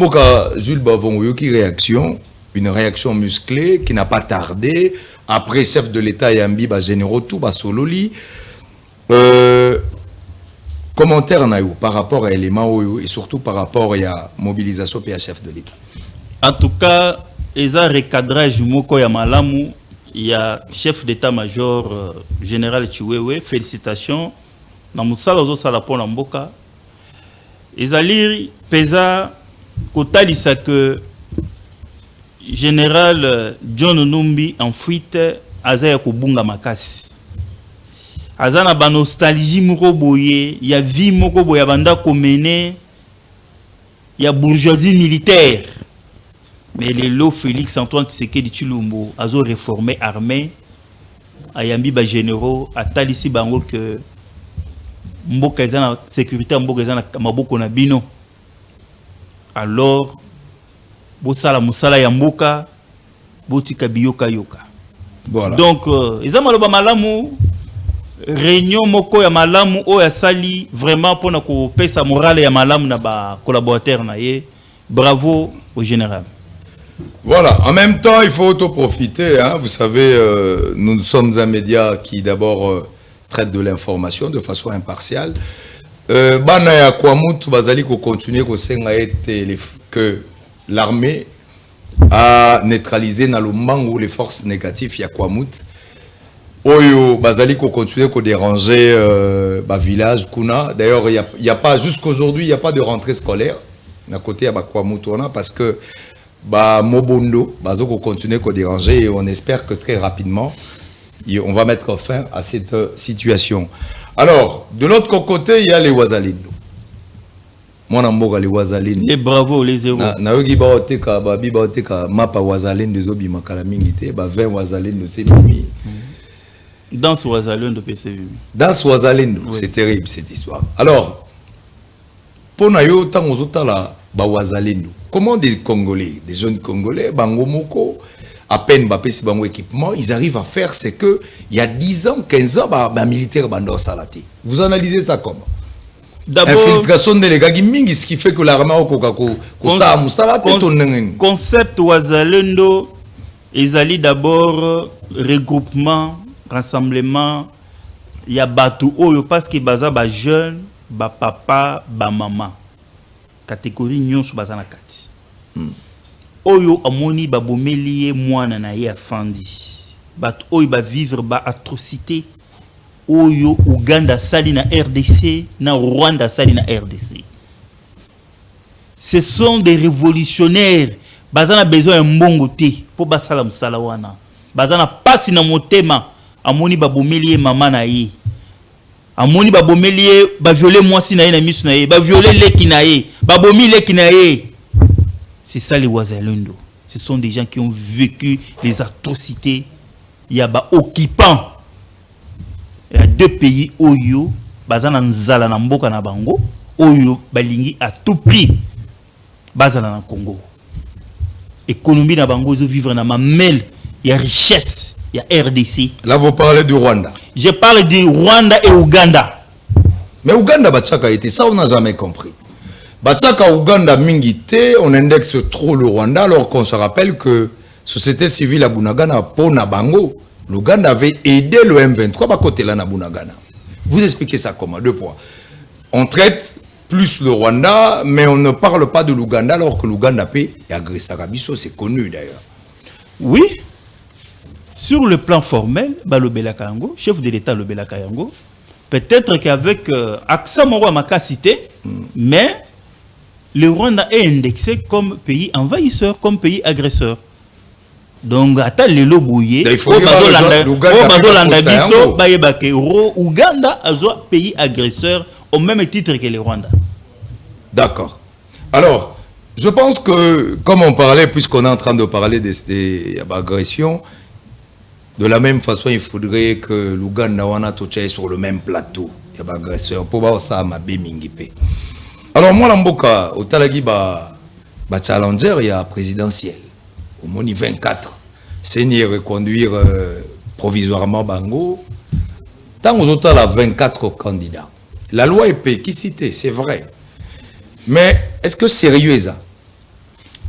Jules Bavon, réaction, une réaction musclée qui n'a pas tardé. Après, chef de l'État Yambi, généraux tout, Sololi. Commentaire par rapport à l'élément et surtout par rapport à la mobilisation et à chef de l'État. En tout cas, il y a un recadrage moko ya malamu, il y a chef d'état-major général Chiwewe, félicitations. Na musala ozo sala pona mboka ezali pesa kotalisa que général John Numbi en fuite azaya kobunga makasi azana ba nostalgie moko boye ya vie moko boye banda komene ya bourgeoisie militaire mais le lot Félix Antoine Tshisekedi Tshilombo azo réformer armée ayambi ba généraux atalisi bango que mboka ezana sécurité mboka ezana maboko na bino alors bosala musala ya mboka botika biyoka yoka voilà. Donc ezama loba malamu réunion moko ya malamu o ya sali vraiment pour na ko pesa morale ya malamu na ba collaborateur na ye bravo au général. Voilà, en même temps il faut auto profiter hein? Vous savez nous sommes un média qui d'abord traite de l'information de façon impartiale. Bana ya Kwamut bazali ko continuer ko senga que l'armée a neutralisé na Lumbangu les forces négatives ya Kwamut. Oyo bazali ko continuer ko déranger ba village kuna. D'ailleurs il y a pas jusqu'aujourd'hui il y a pas de rentrée scolaire na côté ya ba Kwamut parce que ba Mobondo bazo ko continuer ko déranger et on espère que très rapidement on va mettre fin à cette situation. Alors, de l'autre côté, il y a les Ouazalindo. Mon amour, les Ouazalindo. Les bravos, les héros. Naogi baoteka, babi baoteka, mapa Ouazalindo, zobi makalamingite, ba 20 Ouazalindo, c'est mimi. Dans ce Ouazalindo, c'est mimi. Dans ce Ouazalindo, c'est terrible cette histoire. Alors, pour nayo, tant aux autres là, ba Ouazalindo. Comment des Congolais, des jeunes Congolais, Bangomoko, à peine bapesi bango équipement, ils arrivent à faire c'est que il y a 10 ans, 15 ans, bah militaire bando salati. Vous analysez ça comment? D'abord, infiltration de les gars mingi, ce qui fait que l'armée au Kokako, concept Ouazalendo, ils allaient d'abord regroupement, rassemblement, il y a batou oyo parce que baza ba jeune, ba papa, ba maman. Catégorie nyonso baza na kati. Oyo amoni babomeli mwana na ye afandi bat oyo ba vivre ba atrocité oyo Uganda sali na RDC na Rwanda sali na RDC ce sont des révolutionnaires. Bazana besoin un mbongo te pour basala musala wana. Bazana pasi na motema amoni babomeli mama na ye. Amoni babomeli ba violer mwasi na ye na misu na ye, ba violer leki na ye, babomi leki na ye. C'est ça les Wazalendo. Ce sont des gens qui ont vécu les atrocités. Il y a ba occupants. Il y a 2 pays oyo bazana nzala na mboka na bango oyo balingi à tout prix bazana na Congo. Économie na bango zo vivre na mamel, il y a richesse, il y a RDC. Là vous parlez du Rwanda. Je parle du Rwanda et Ouganda. Mais Ouganda Batchaka était ça on n'a jamais compris. Batchaka Ouganda mingité, on indexe trop le Rwanda alors qu'on se rappelle que société civile à Bunagana pour Nabango, l'Ouganda avait aidé le M23 à côté là na Bunagana. Vous expliquez ça comment? 2 points. On traite plus le Rwanda, mais on ne parle pas de l'Ouganda alors que l'Ouganda paie et agresse Arabiso, c'est connu d'ailleurs. Oui. Sur le plan formel, le Belakayango, chef de l'État le Belakayango, peut-être qu'avec accent Moro Makasité, mais le Rwanda est indexé comme pays envahisseur, comme pays agresseur. Donc, attends le lobouye. Il faut Ouganda a un pays agresseur au même titre que le Rwanda. D'accord. Alors, je pense que, comme on parlait, puisqu'on est en train de parler des agressions, de la même façon, il faudrait que l'Ouganda wana toche sur le même plateau. Il y a des agresseurs. Pour voir ça, ma bémingipe. Alors, moi, l'amboka, au Talagi, challenger, il y a présidentiel. Au Moni 24. C'est reconduire provisoirement Bango. Tant aux autres, il y a 24 candidats. La loi est qui cité, c'est vrai. Mais est-ce que c'est sérieux ça?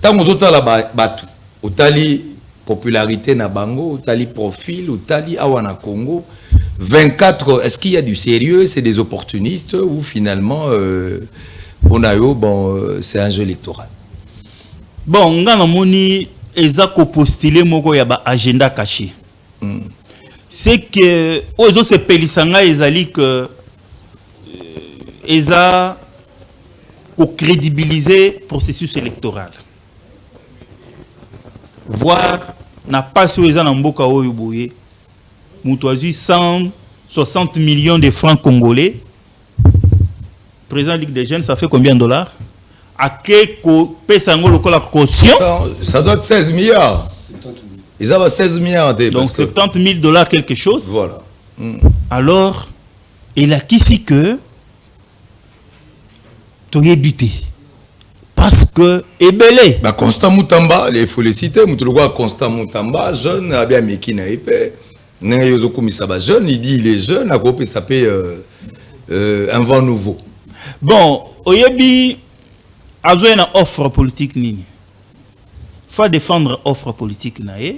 Tant aux autres, il y a Batu. Au Tali, popularité na Bango, au Tali, profil, au Tali, Awana Congo. 24, est-ce qu'il y a du sérieux? C'est des opportunistes ou finalement, c'est un jeu électoral? Bon, on a moni ezako postulé moko ya ba agenda caché. C'est que ozo se pelisanga ezali que eza ko crédibiliser processus électoral. Voir na pas sur eza na mboka oyo boye. Mutu azui 160 millions de francs congolais. Président Ligue des Jeunes, ça fait combien de dollars? Ça doit être 16 milliards. Ils avaient 16 milliards. Donc 70 000 dollars quelque chose. Voilà. Alors, il a qu'ici que tu es buté. Parce que, Ebele. Constant Moutamba, il faut le citer, Constant Moutamba, jeune, Abia Mekina Epé, jeune, il dit il est jeune, à groupe ça paye un vent nouveau. Bon, Oyebi. Azo une offre politique nini. Faut défendre offre politique nae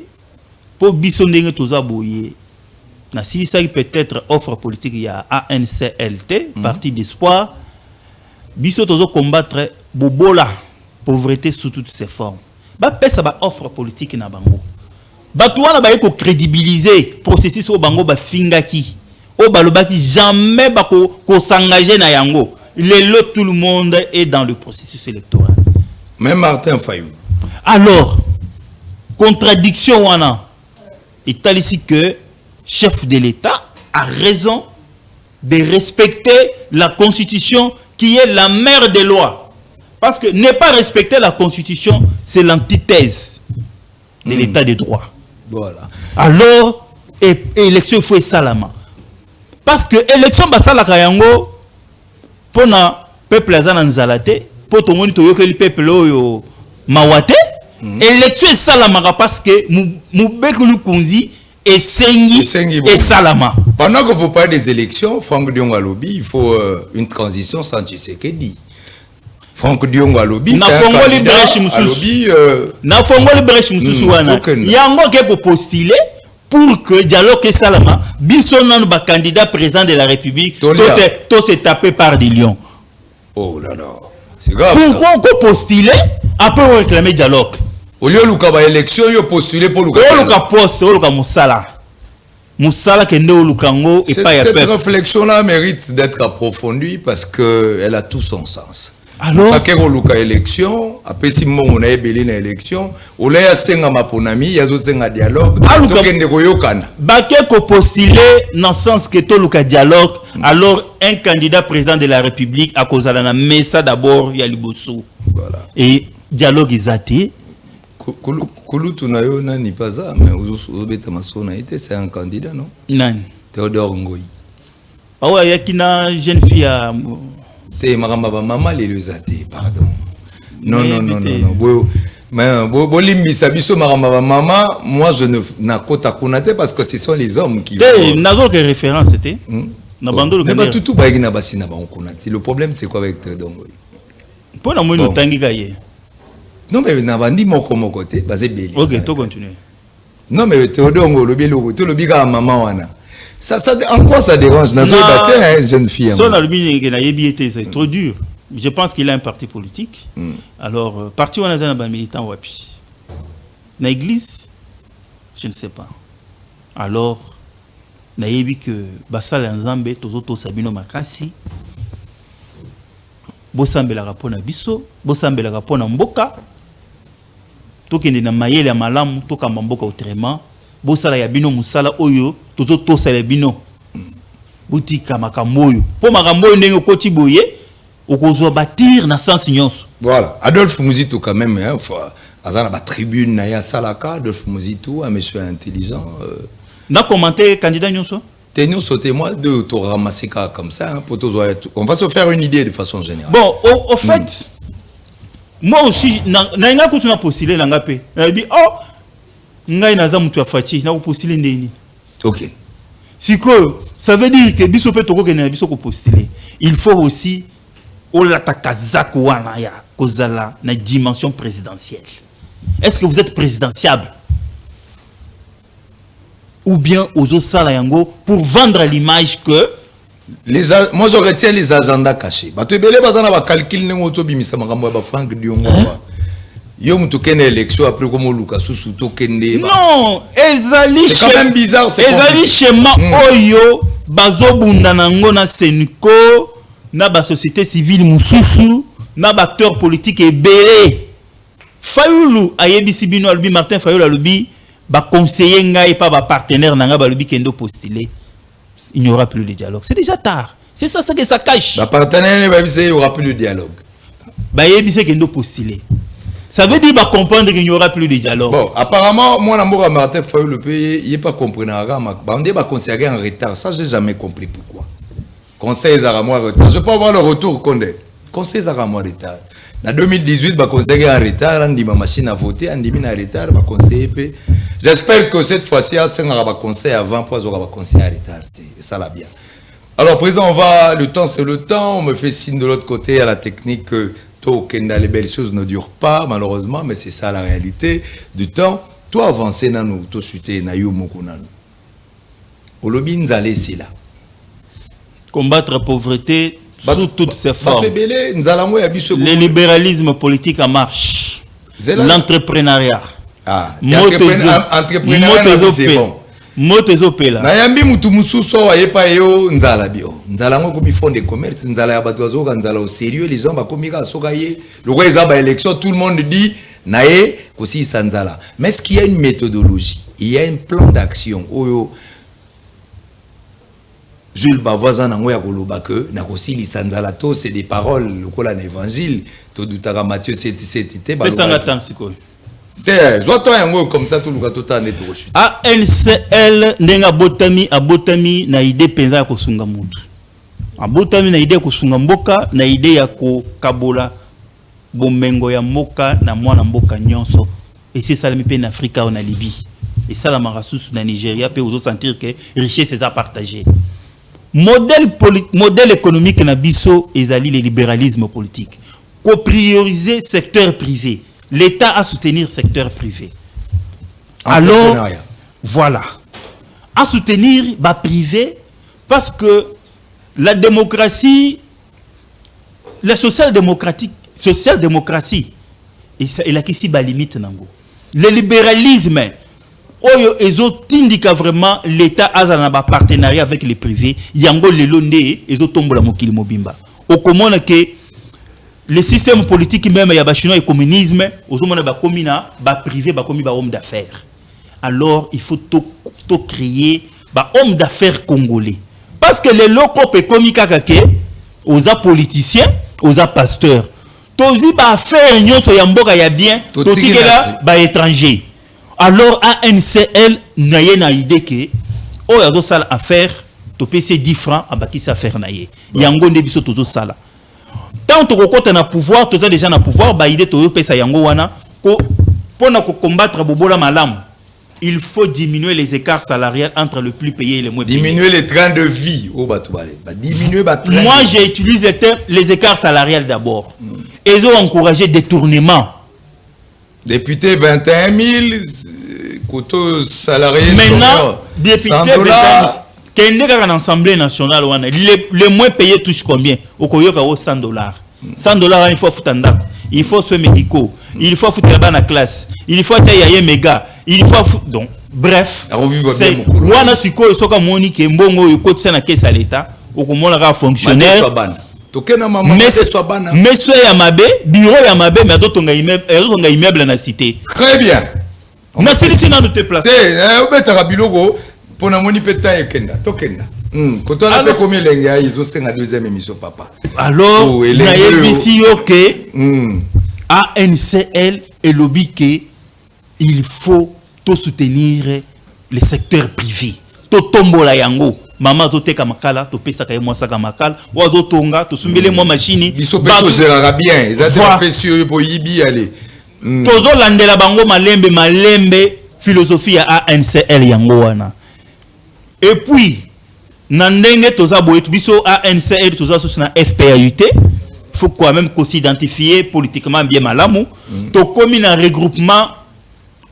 pour bisondenge toza boye. Na si ça peut-être offre politique il y a ANCLT, parti d'espoir. Biso tozo combattre bobola, pauvreté sous toutes ses formes. Ba pesa ba offre politique na bango. Ba tuana ba ko crédibiliser processus au bango ba fingaki. O balobaki jamais ba ko s'engager na yango. Tout le monde est dans le processus électoral. Même Martin Fayou. Alors, contradiction wana. Il est ici que chef de l'État a raison de respecter la Constitution qui est la mère des lois. Parce que ne pas respecter la Constitution, c'est l'antithèse de l'État de droit. Voilà. Alors, élection il faut salama. Parce que élection basala kayango pour le peuple azananzalate, pour tout le monde que le peuple oyo mawate, élection est salama parce que moubekulu kunzi et sengi et salama. Pendant que vous parlez des élections, Franck Diongalobi, il faut une transition sans Tshisekedi. Franck Diongalobi, c'est un candidat à lobby. Na fongoli brèche mususu wana. Yango ke postuler pour que dialogue et salama bisonan ba candidat président de la République tout se tapé par des lions. Oh là là, c'est grave. Pourquoi on postuler après on réclamer dialogue? Au lieu de la élection, il postuler pour le poste, le Moussala. Moussala qui est né au et pas cette réflexion-là mérite d'être approfondie parce qu'elle a tout son sens. alors luka élection après si on a ébélé na élection on a senga maponami yazo senga dialogue tokende koyokana baké ko postuler dans sens que to luka dialogue alors un candidat président de la République a kozala na mesa d'abord ya liboso voilà et dialogue izate kulutu na yo nani paza mais uzobeta masona été c'est un candidat non nani Théodore Ngoyi ah ouais yakina jeune fille à te maramba maman les zate pardon non mais bolimbisa biso maramba maman moi je ne nakota kunate parce que ce sont les hommes qui nazo que référence c'était na bando le mais tout ba igina basina ba kunate le problème c'est quoi avec Théodore Ngoyi pour la moine tangi gaye non mais na bandi moko côté basé beli OK to continuer non mais Théodore Ngoyi le bielo to le biga maman wana. Ça, en quoi ça dérange? Jeune fille. C'est trop dur. Je pense qu'il a un parti politique. Alors, parti où on a un militant wapi. Dans l'église, je ne sais pas. Alors, on a vu que Bassal Nzambe, Tozoto Sabino Makasi, Bosambe la rapona biso, Bosambe la rapona mboka, Tokende na mayele ya malamu, Toka mboka autrement. Bosala ya bino musala oyo tozo tosala bino butika makamboyo po makamboyo ndenge koti boye okozwa bâtir na sens nyonso. Voilà, Adolphe Muzito quand même hein, azana ba tribune na ya salaka Adolphe Muzito un monsieur intelligent na commenter candidat nyonso tenons sauter moi de to ramasser comme ça hein, pour on va se faire une idée de façon générale. Bon au fait moi aussi na nga ko tuna postuler la ngape na dit oh ngai naza mutu afati na postuler ndeni. OK. Siko ça veut dire que biso pe toko kena biso ko postuler. Il faut aussi olatakazak wana ya kozala na dimension présidentielle. Est-ce que vous êtes présidentiable? Ou bien aux sala yango pour vendre l'image que moi je retiens les agendas cachés. Ba to belé bazana ba calcul nengo to bimisa makambo ba Frank Diongo. Yo mtukene élection après comme Luka Susu tokende non ezali c'est quand même bizarre c'est ezali schéma oyo bazobunda nango na Seniko na ba société civile mususu na ba acteur politique ebele Fayulu ayebisi bino albi Martin Fayulu albi ba conseiller ngai pas ba partenaire nanga ba albi kendo postuler il n'y aura plus de dialogue c'est déjà tard c'est ça ce que ça cache ba partenaire ba il y aura plus de dialogue ba yebisi kendo postuler. Ça veut dire comprendre qu'il n'y aura plus de dialogue. Bon, apparemment, moi, je Martin Fayulu, le pays, il n'est pas compris. On dit conseiller en retard. Ça, je n'ai jamais compris pourquoi. Conseil à moi en retard. Je peux avoir le retour qu'on est. Conseil à moi en retard. En 2018, conseiller en retard, on dit ma machine à voter, on dit en retard, conseiller. J'espère que cette fois-ci, on aura conseil avant pour avoir conseil en retard. C'est ça là bien. Alors, président, le temps c'est le temps. On me fait signe de l'autre côté à la technique que les belles choses ne durent pas, malheureusement, mais c'est ça la réalité du temps. Toi, avancer dans nous, toi, chuter, na yo moko nanu. Olobi nzale c'est là. Combattre la pauvreté sous toutes ses formes. Le libéralisme politique en marche. L'entrepreneuriat. Ah, entrepreneuriat, c'est bon. Motezopela. Na yambi mutu mususu ayepa yo nzala bio. Nzala ngo ko bi fond de commerce, nzala ya bato azoka nzala au sérieux, les gens ba komika soka ye. Le roi ezaba élection, tout le monde dit nae kosi sanzala. Mais est-ce qu'il y a une méthodologie? Il y a un plan d'action. Oyo Jules Bavoisin nango ya koloba que na kosi li sanzala to c'est des paroles lokola na évangile to dutaka Matthieu 7:7 ba. Pesa ngata siko. Comme ça tout le monde ANCL nenga botami abotami na idée penza ya kosunga mutu. Abotami na idée ya kosunga mboka na idée ya ko kabola bomengo ya mboka na mwana mboka nyonso. Et c'est ça le pays en Afrique ou en Libye. Et ça la marasusu na Nigeria peut vous sentir que richesse est à partager. Modèle économique na biso ezali le libéralisme politique. Ko prioriser secteur privé. L'État a soutenir le secteur privé. Alors, voilà. À soutenir le privé parce que la démocratie, la social-démocratie, elle a ici la limite. Le libéralisme, ils ont indiqué vraiment l'État a un partenariat avec les privés. Yango le londe, ils ont tombé la mokili mobimba. Au comment que le système politique même, il y a chinois et communisme, aux hommes privé, homme d'affaires. Alors, il faut tout créer homme d'affaires congolais. Parce que les locaux comme kakake, aux politiciens, aux pasteurs, tous affaires nyonso ya mboka ya bien, tous là étranger. Alors ANCL n'a une idée que oh ya do sala affaire, to payer 10 francs à baki sa faire naie. Yango nde biso tozo sala. Tant to kokota na pouvoir, tous déjà na pouvoir, ba idée to pesa yango wana ko pona ko combattre bobola malamu. Il faut diminuer les écarts salariales entre le plus payé et le moins payé. Diminuer les trains de vie. Diminuer Moi, j'utilise les écarts salariales d'abord. Ils ont encouragé détournement. Député 21 000, coûteux salariés. Maintenant, député 21 000. Quand on a l'Assemblée nationale, les moins payés touchent combien? Au Koyoka, $100. $100, il faut foutre un il faut soins médicaux. Il faut foutre la classe. Il faut y méga. Il faut donc bref. C'est wana siko soka moni ke mbongo yokotisa na caisse à l'état okomona ka fonctionnaire. Mais soit ya mabe, bureau ya mabe mais dotonga immeuble na cité. Très bien. Na sisi na te place. Obetaka biloko pona moni peta ekenda. Tokenda. Quand on a fait combien les gars, ils ont fait la deuxième émission papa. Alors, il y a ANCL et lobby que il faut tout soutenir les secteurs privés. To tombola yango. Maman to te kamakala, to pesa kay moi saka makala, wa do tonga, to sumbele moi machine. Biso peto gérera bien. Ils ont fait sur pour yibi aller. Tozo landela bango malembe philosophie à ANCL yango wana. Et puis Nandenge toza boye biso ANCL toza sous na FPAUT. Faut quand même qu'on s'identifie politiquement bien malamu. To comme un regroupement,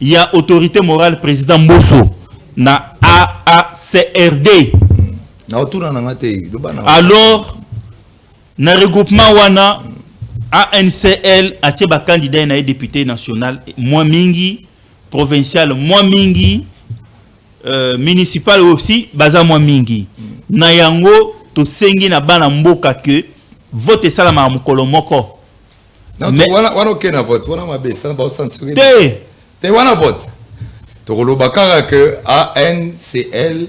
il y a autorité morale président Mosso na AACRD. Alors na regroupement wana ANCL a tcheba candidat na député national moins mingi, provincial moins mingi, municipal aussi baza moins mingi. Na yango to sengi na bana mboka que vote salama mukolo moko. Mais wana okena vote, wana mabe ça ba censurer. Te wana vote. To kolobaka que ANCL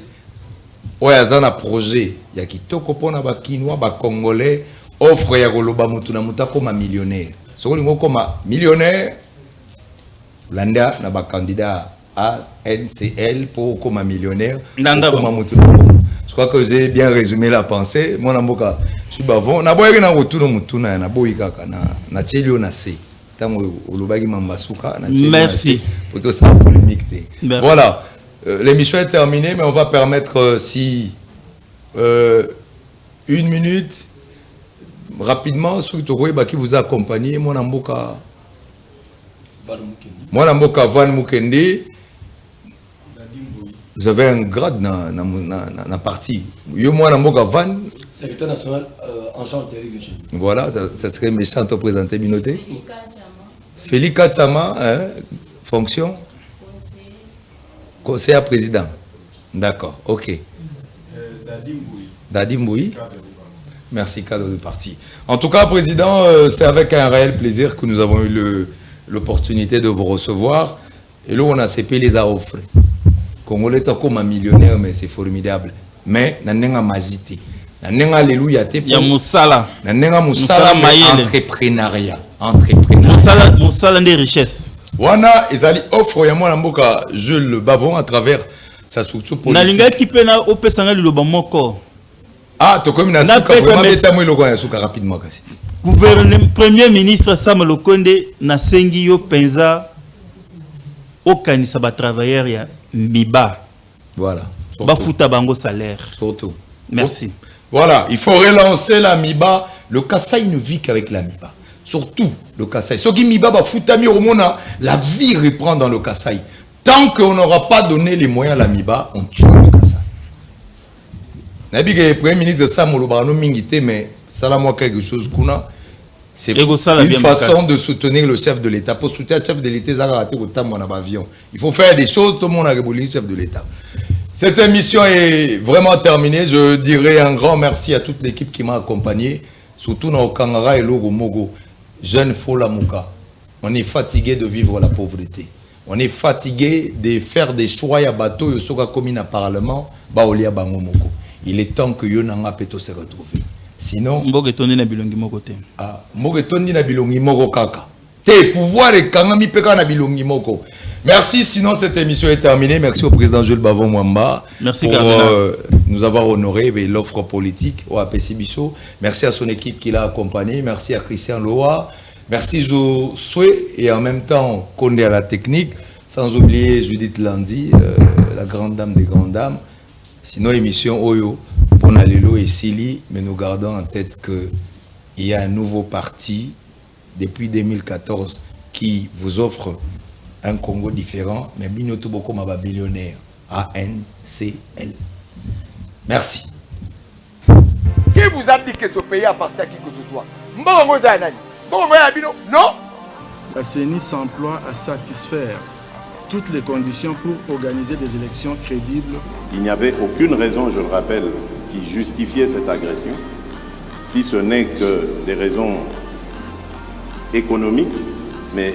oyazana projet ya kitoko pona ba kinwa ba congolais offre ya koloba mutu na muta comme millionnaire. Sokoli ngo comme millionnaire landa na ba candidat ANCL pour comme millionnaire. Comme mutu. Je crois que j'ai bien résumé la pensée. Mon amboka, je suis bavon. Na boyé na retour mutuna na boyi kaka na tchelio na se. Tango olobaki mambasuka na tchelio. Merci. Pour tout ça polémique. Voilà. L'émission est terminée, mais on va permettre si 1 minute rapidement surtout qui vous a accompagné mon amboka. Mon amboka Van Mukende. Vous avez un grade dans la partie. Moi, Van. Secrétaire national en charge des régions. Voilà, ça serait méchant de présenter Minoté. Félix Katsama, fonction conseiller président. D'accord, ok. Dadim Bouy. Merci, cadre de parti. En tout cas, président, c'est avec un réel plaisir que nous avons eu l'opportunité de vous recevoir. Et là, on a CP les a offert. Congolais comme un millionnaire, mais c'est formidable. Mais nanenga magité, nanenga alléluia te. Ya musala. Nanenga musala entrepreneuriat, musala des richesses. Wana ezali offre ya mwana mboka Jules Bavon à travers sa structure politique. Nalinga ki pena opesanga liloba moko. Ah, to comme na suka vraiment beta mo iloko ya suka rapidement kasi. Gouvernement premier ministre Sam Lokonde na sengi yo penza okanisa ba travailleurs ya Miba. Voilà. Bafuta bango salaire. Surtout. Merci. Voilà, il faut relancer la Miba. Le Kassai ne vit qu'avec la Miba. Surtout le Kassai. Ce qui Miba bafuta mi au monde, la vie reprend dans le Kassai. Tant qu'on n'aura pas donné les moyens à la Miba, on tue le Kassai. Nabi que le Premier ministre de Samolo Barano Mingité, mais ça là moi quelque chose qu'on a. C'est une façon de soutenir le chef de l'État. Pour soutenir le chef de l'État, il faut faire des choses, tout le monde a rébolé le chef de l'État. Cette émission est vraiment terminée. Je dirais un grand merci à toute l'équipe qui m'a accompagné, surtout dans Okangara et Logo Mogo. Jeune Folamouka, on est fatigué de vivre la pauvreté. On est fatigué de faire des choix à bateau et soka comme na parlement baolia bango moko. Il est temps que Yonanga Peto se retrouve. Sinon mboke tondi na bilongi moko te. Ah, mboke tondi na bilongi moko kaka. Te pouvoir et kangami peka na bilongi moko. Merci, sinon cette émission est terminée. Merci au président Jules Bavon Mwamba. Merci pour Cardinal. nous avoir honoré l'offre politique au APC Bisso. Merci à son équipe qui l'a accompagné. Merci à Christian Loa. Merci Josué et en même temps Condé à la technique. Sans oublier Judith Landi, la grande dame des grandes dames. Sinon, émission Oyo, Ponalelo et Sili. Mais nous gardons en tête qu'il y a un nouveau parti depuis 2014 qui vous offre un Congo différent. Mais Binoto Boko Maba billionnaire. ANCL. Merci. Qui vous a dit que ce pays appartient à qui que ce soit? Non. La CENI s'emploie à satisfaire toutes les conditions pour organiser des élections crédibles. Il n'y avait aucune raison, je le rappelle, qui justifiait cette agression, si ce n'est que des raisons économiques, mais